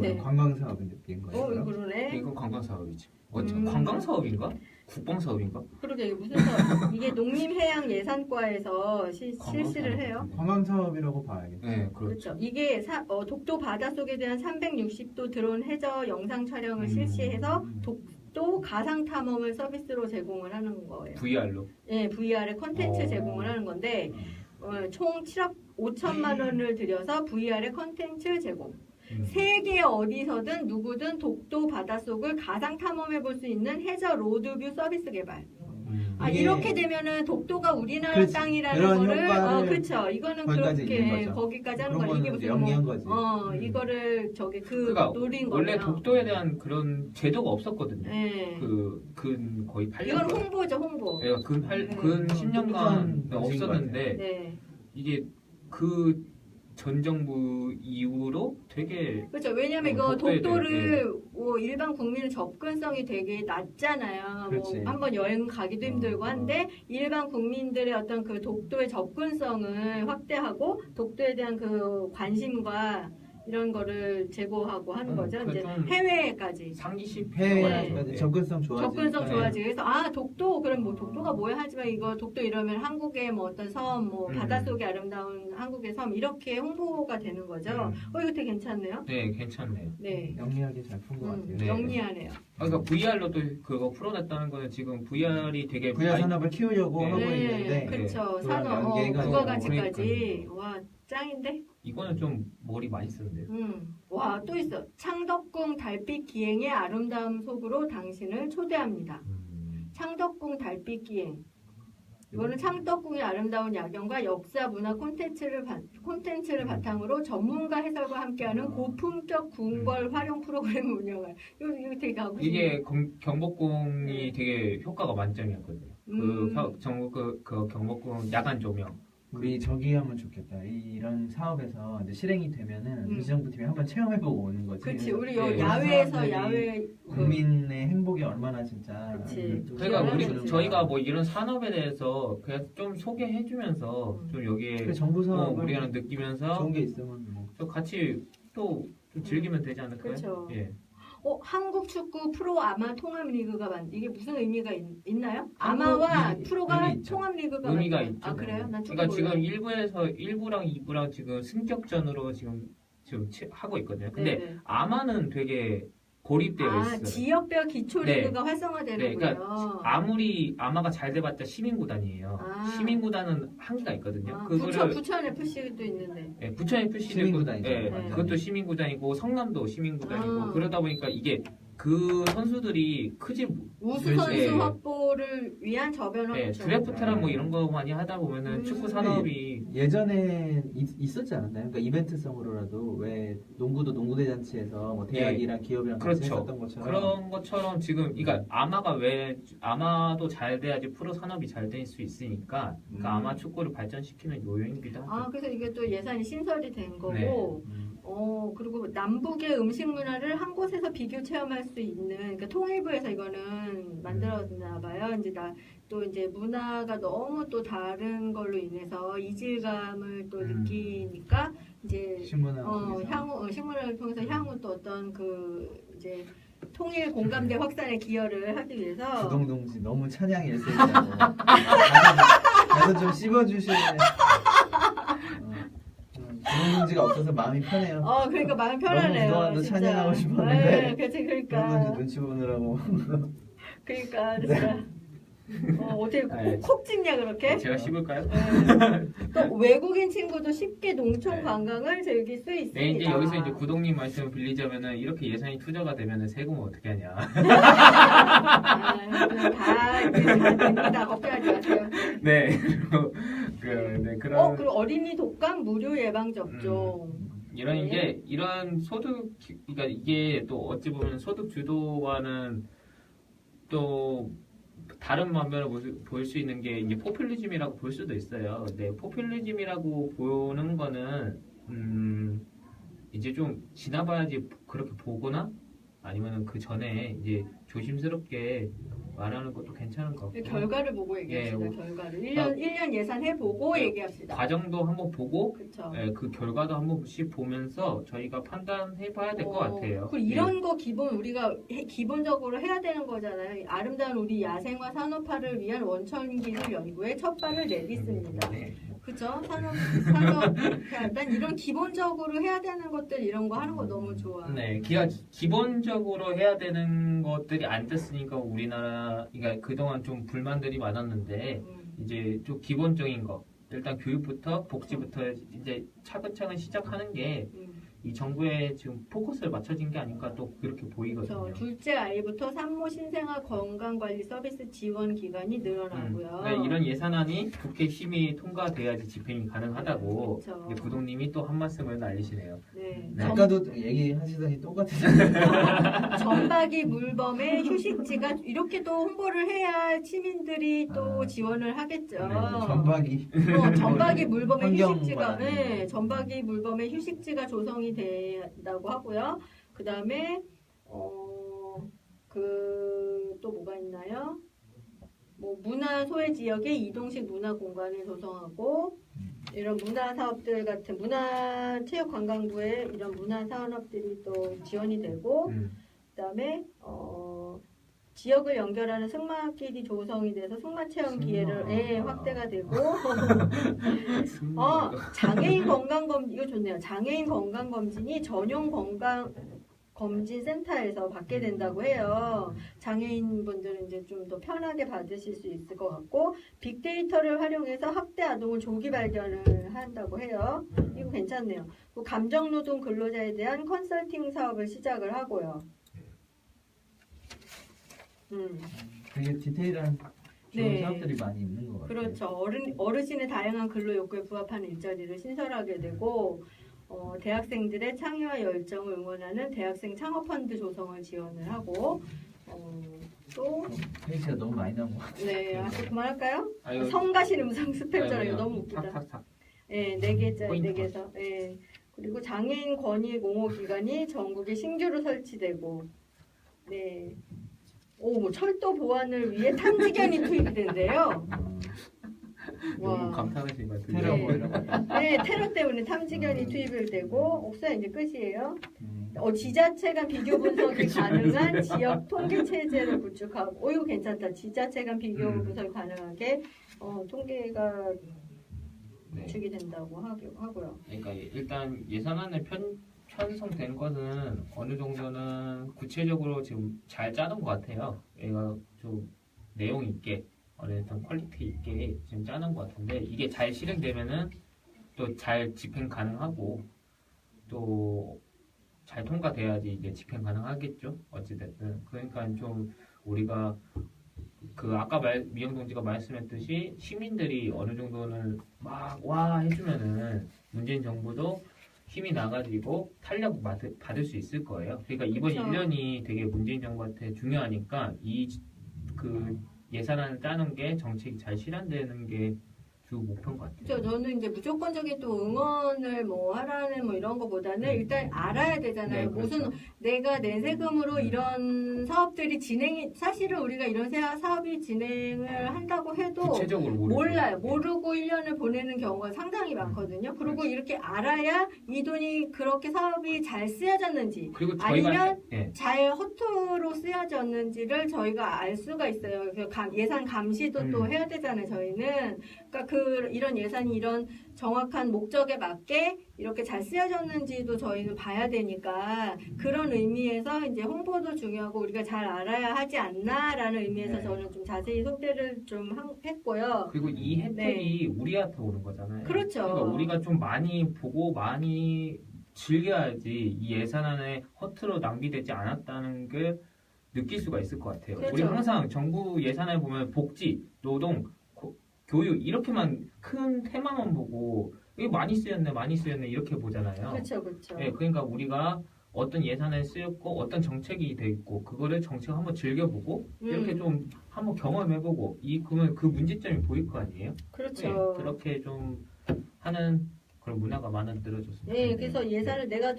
네. 관광 사업인 느낌인 거예요. 그러네. 이건 관광 사업이지. 관광 사업인가? 국방 사업인가? 그러게 이게 무슨 사업? 이게 농림해양예산과에서 실시를 해요. 관광 사업이라고 봐야겠죠. 네, 그렇죠. 이게 독도 바닷속에 대한 360도 드론 해저 영상 촬영을 실시해서 독도 가상 탐험을 서비스로 제공을 하는 거예요. VR로. 네, VR의 컨텐츠 제공을 하는 건데 총 7억 5천만 원을 들여서 VR의 컨텐츠 제공. 세계 어디서든 누구든 독도 바닷속을 가상 탐험해 볼 수 있는 해저 로드뷰 서비스 개발. 이렇게 되면은 독도가 우리나라 그렇지. 땅이라는 그런 거를 효과를 그렇죠. 이거는 거기까지 있는 그렇게 거죠. 거기까지 하는 그런 거야. 이게 거는 무슨 영리한 거지. 이거를 그러니까 노린 원래 거예요. 독도에 대한 그런 제도가 없었거든요. 네. 근 거의 8년. 이건 홍보죠, 홍보. 근 10년간 똑똑한 없었는데 네. 이게 그 전 정부 이후로 되게 그렇죠. 왜냐면 이거 독도에 독도를 일반 국민의 접근성이 되게 낮잖아요. 뭐 그렇지. 한번 여행 가기도 힘들고 한데 일반 국민들의 어떤 그 독도의 접근성을 확대하고 독도에 대한 그 관심과 이런 거를 제고하고 하는 거죠. 이제 해외까지. 상기식 해외까지 접근성 좋아지. 접근성 좋아지고 그래서 독도 그럼 뭐 독도가 뭐야 하지만 이거 독도 이러면 한국의 뭐 어떤 섬, 뭐 바닷속의 아름다운 한국의 섬 이렇게 홍보가 되는 거죠. 이거 되게 괜찮네요. 네, 괜찮네요. 네. 영리하게 잘 푼 것 같아요. 네. 영리하네요. 그러니까 VR로도 그거 풀어냈다는 거는 지금 VR이 되게 VR 산업을 키우려고 하고 있는데 그렇죠. 그거랑 산업, 연계가 국가가치까지. 와, 짱인데? 이거는 좀 머리 많이 쓰는데요. 와, 또 있어. 창덕궁 달빛 기행의 아름다움 속으로 당신을 초대합니다. 창덕궁 달빛 기행. 이거는 창덕궁의 아름다운 야경과 역사 문화 콘텐츠를 바탕으로 전문가 해설과 함께하는 고품격 궁궐 활용 프로그램을 운영할. 이거 되게 가고 싶네요. 이게 경복궁이 되게 효과가 만점이었거든요. 그 경복궁 야간 조명. 우리 저기 하면 좋겠다. 이런 사업에서 이제 실행이 되면은 임시정부팀이 한번 체험해보고 오는 거지. 그렇지. 우리 네. 야외에서 야외 국민의 행복이 얼마나 진짜. 그치. 그러니까 저희가 뭐 이런 산업에 대해서 그냥 좀 소개해주면서 좀 여기에 정부 사업 우리가 느끼면서 좋은 게 있으면 뭐. 좀 같이 또 좀 즐기면 되지 않을까요? 그렇죠. 예. 한국 축구 프로 아마 통합 리그가 이게 무슨 의미가 있나요? 아마와 프로가 통합 리그가 의미가 있죠. 그래요? 난 축구 그러니까 지금 몰라요. 1부랑 2부랑 지금 승격전으로 지금 하고 있거든요. 근데 네네. 아마는 되게 고립되어 있어요. 지역별 기초 리그가 활성화되는군요. 그러니까 아무리 아마가 잘 돼봤자 시민구단이에요. 시민구단은 한계가 있거든요. 부천 FC도 있는데. 네, 부천 FC도 시민구단이죠. 네, 그것도 시민구단이고 성남도 시민구단이고 그러다 보니까 이게 그 선수들이 우수 선수 확보를 위한 저변 확보. 드래프트랑 뭐 이런 거 많이 하다 보면은 축구 산업이 예전에 있었지 않았나요? 그러니까 이벤트성으로라도 왜 농구도 농구대잔치에서 뭐 대학이랑 기업이랑 같이 했었던 것처럼 그런 것처럼 지금 그러니까 아마도 잘 돼야지 프로 산업이 잘 될 수 있으니까 그러니까 아마 축구를 발전시키는 요인이기도 하죠. 그래서 이게 또 예산이 신설이 된 거고. 그리고 남북의 음식 문화를 한 곳에서 비교 체험할 수 있는, 그러니까 통일부에서 이거는 만들었나 봐요. 이제 문화가 너무 또 다른 걸로 인해서 이질감을 또 느끼니까 이제 식문화를 통해서 향후 또 어떤 이제 통일 공감대 확산에 기여를 하기 위해서 부동동지 너무 찬양 일세이라고 가서 좀 씹어주시면 부동동지가 없어서 마음이 편해요. 그러니까 마음이 편하네요. 그동안도 진짜. 찬양하고 싶었는데 그러니까 부동동지 눈치 보느라고 그러니까 진짜 어떻게 네. 콕 찍냐 그렇게? 제가 씹을까요? 또 외국인 친구도 쉽게 농촌 네. 관광을 즐길 수 있습니다. 네, 이제 여기서 이제 구독님 말씀을 빌리자면은 이렇게 예산이 투자가 되면은 세금은 어떻게 하냐? 다 이제 다 됩니다. 걱정하지 마세요. 네, 그런 그리고 어린이 독감 무료 예방 접종. 이런 네. 게 이런 소득 그러니까 이게 또 어찌 보면 소득 주도와는 또 다른 면면을 볼 수 있는 게 이제 포퓰리즘이라고 볼 수도 있어요. 근데 포퓰리즘이라고 보는 거는 이제 좀 지나봐야지 그렇게 보거나 아니면은 그 전에 이제 조심스럽게 말하는 것도 괜찮은 것 같고 결과를 보고 얘기합시다. 예, 결과를 1년 예산 해보고 얘기합시다. 과정도 한번 보고 그렇죠. 그 결과도 한 번씩 보면서 저희가 판단해봐야 될 것 같아요. 그리고 이런 거 우리가 기본적으로 해야 되는 거잖아요. 아름다운 우리 야생화 산업화를 위한 원천기술 연구에 첫 발을 내딛습니다. 네. 그죠? 난 이런 기본적으로 해야 되는 것들 이런 거 하는 거 너무 좋아. 네, 기본적으로 해야 되는 것들이 안 됐으니까 그러니까 그동안 좀 불만들이 많았는데 이제 좀 기본적인 거 일단 교육부터 복지부터 이제 차근차근 시작하는 게 이 정부의 지금 포커스를 맞춰진 게 아닌가 또 그렇게 보이거든요. 그렇죠. 둘째 아이부터 산모 신생아 건강관리 서비스 지원 기간이 늘어나고요. 네, 이런 예산안이 국회 심의 통과돼야지 집행이 가능하다고 그렇죠. 이제 구독님이 또 한 말씀을 날리시네요. 네. 네. 아까도 얘기하시더니 똑같으시네요. 전박이 물범의 휴식지가 이렇게 또 홍보를 해야 시민들이 또 지원을 하겠죠. 전박이 전박이 물범의 환경 휴식지가 관련. 전박이 물범의 휴식지가 조성이 된다고 하고요. 그 다음에 또 뭐가 있나요? 문화 소외 지역에 이동식 문화 공간을 조성하고 이런 문화 사업들 같은 문화체육관광부에 이런 문화 산업들이 또 지원이 되고 그다음에 지역을 연결하는 승마길이 조성이 돼서 승마 체험 기회를 확대가 되고 장애인 건강검진 이거 좋네요. 장애인 건강검진이 전용 건강검진센터에서 받게 된다고 해요. 장애인분들은 이제 좀 더 편하게 받으실 수 있을 것 같고 빅데이터를 활용해서 학대 아동을 조기 발견을 한다고 해요. 이거 괜찮네요. 감정노동 근로자에 대한 컨설팅 사업을 시작을 하고요. 되게 디테일한 좋은 네. 사업들이 많이 있는 것 같아요. 그렇죠. 어르신의 다양한 근로 욕구에 부합하는 일자리를 신설하게 되고 대학생들의 창의와 열정을 응원하는 대학생 창업펀드 조성을 지원을 하고 또 페이지가 너무 많이 나온 것 같아요. 네, 그만할까요? 아유, 성가신 음성 스펙처럼 이거 아유, 너무 웃기다. 탁탁탁. 네, 4개짜리 포인트 4개에서. 네. 그리고 장애인 권익 옹호 기관이 전국에 신규로 설치되고 네. 철도 보안을 위해 탐지견이 투입된대요. 너무 감탄하신 것 같은데. 테러 뭐 이런 거. 네, 테러 때문에 탐지견이 투입을 되고 없어요. 이제 끝이에요. 지자체 간 비교 분석이 가능한 지역 통계 체제를 구축하고 이거 괜찮다. 지자체 간 비교 분석이 가능하게 통계가 구축이 된다고 하고요. 그러니까 일단 예산안에 편성된 것은 어느 정도는 구체적으로 지금 잘 짜는 것 같아요. 얘가 좀 내용 있게 어느 정도 퀄리티 있게 지금 짜는 것 같은데 이게 잘 실행되면은 또 잘 집행 가능하고 또 잘 통과돼야지 이제 집행 가능하겠죠. 어찌됐든 그러니까 좀 우리가 아까 미영 동지가 말씀했듯이 시민들이 어느 정도는 막 와 해주면은 문재인 정부도 힘이 나가지고 탄력 받을 수 있을 거예요. 그러니까 이번 그쵸. 1년이 되게 문재인 정부한테 중요하니까 예산안을 짜는 게 정책이 잘 실현되는 게 주 목표인 것 같아요. 그렇죠. 저는 이제 무조건적인 또 응원을 하라는 이런 거보다는 일단 알아야 되잖아요. 네, 그렇죠. 무슨 내가 내 세금으로 이런 사업들이 사실은 우리가 이런 사업이 진행을 한다고 해도 구체적으로 몰라요. 모르고 1년을 보내는 경우가 상당히 많거든요. 그리고 그렇죠. 이렇게 알아야 이 돈이 그렇게 사업이 잘 쓰여졌는지 그리고 저희가 아니면 예. 잘 허투루 쓰여졌는지를 저희가 알 수가 있어요. 예산 감시도 또 해야 되잖아요. 저희는. 그러니까 이런 예산이 이런 정확한 목적에 맞게 이렇게 잘 쓰여졌는지도 저희는 봐야 되니까 그런 의미에서 이제 홍보도 중요하고 우리가 잘 알아야 하지 않나라는 의미에서 네. 저는 좀 자세히 소개를 좀 했고요. 그리고 이 혜택이 우리한테 오는 거잖아요. 그렇죠. 그러니까 우리가 좀 많이 보고 많이 즐겨야지 이 예산안에 허투루 낭비되지 않았다는 게 느낄 수가 있을 것 같아요. 그렇죠. 우리 항상 정부 예산에 보면 복지, 노동, 교육 이렇게만 큰 테마만 보고 이게 많이 쓰였네 이렇게 보잖아요. 그렇죠, 그렇죠. 네, 그러니까 우리가 어떤 예산에 쓰였고 어떤 정책이 돼 있고 그거를 정책 한번 즐겨보고 이렇게 좀 한번 경험해보고 그러면 그 문제점이 보일 거 아니에요? 그렇죠. 네, 그렇게 좀 하는 그런 문화가 만들어졌습니다. 네, 그래서 예산을 내가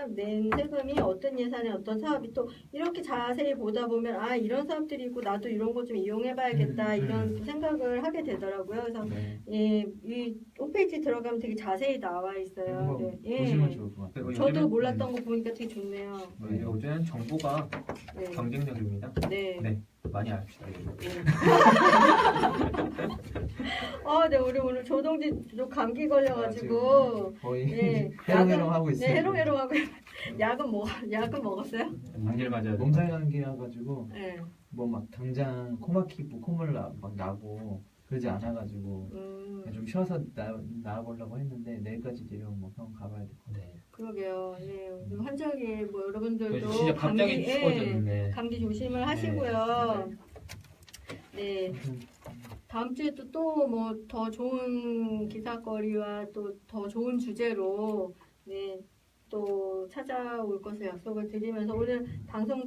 낸 세금이 어떤 예산에 어떤 사업이 또 이렇게 자세히 보다 보면 아 이런 사업들이 있고 나도 이런 거 좀 이용해봐야겠다 이런 생각을 하게 되더라고요. 그래서 예, 이 홈페이지 들어가면 되게 자세히 나와 있어요. 네. 예. 보시면 좋을 것 같아요. 그리고 저도 몰랐던 거 보니까 되게 좋네요. 요즘 정보가 네. 경쟁력입니다. 네. 네, 많이 합시다. 이거. 네, 우리 오늘 조동진 감기 걸려가지고 거의 네, 해롱해롱 하고 있어요. 네, 해롱해롱 하고 약은 먹었어요? 문제를 맞아야 돼. 몸살 감기라 가지고 네. 뭐 막 당장 코 막히고 콧물 막 나고 그러지 않아가지고 좀 쉬어서 나와보려고 했는데 내일까지 되면 뭐 병원 가봐야 될 것 같아요. 네. 그러게요. 네, 오늘 환절기 뭐 여러분들도 진짜 갑자기 감기, 추워졌는데. 감기 조심을 하시고요. 네. 다음 주에도 또 뭐 더 좋은 기사거리와 또 더 좋은 주제로 네, 또 찾아올 것을 약속을 드리면서 오늘 방송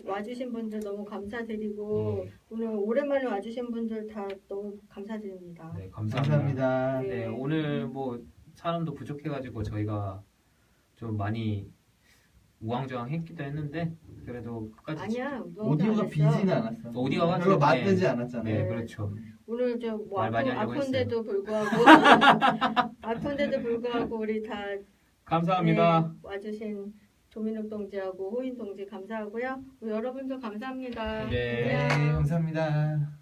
와주신 분들 너무 감사드리고 오늘 오랜만에 와주신 분들 다 너무 감사드립니다. 네, 감사합니다. 감사합니다. 네. 네, 오늘 뭐 사람도 부족해가지고 저희가 좀 많이 우왕좌왕했기도 했는데 그래도 끝까지 아니야. 오디오가 비지는 않았어. 오디오가 별로 네. 맞대지 않았잖아요. 네, 그렇죠. 오늘 뭐 말 많이 하려고 아픈데도 불구하고 아픈데도 불구하고 우리 다 감사합니다. 네, 와주신 조민욱 동지하고 호인 동지 감사하고요. 여러분도 감사합니다. 네. 네, 감사합니다.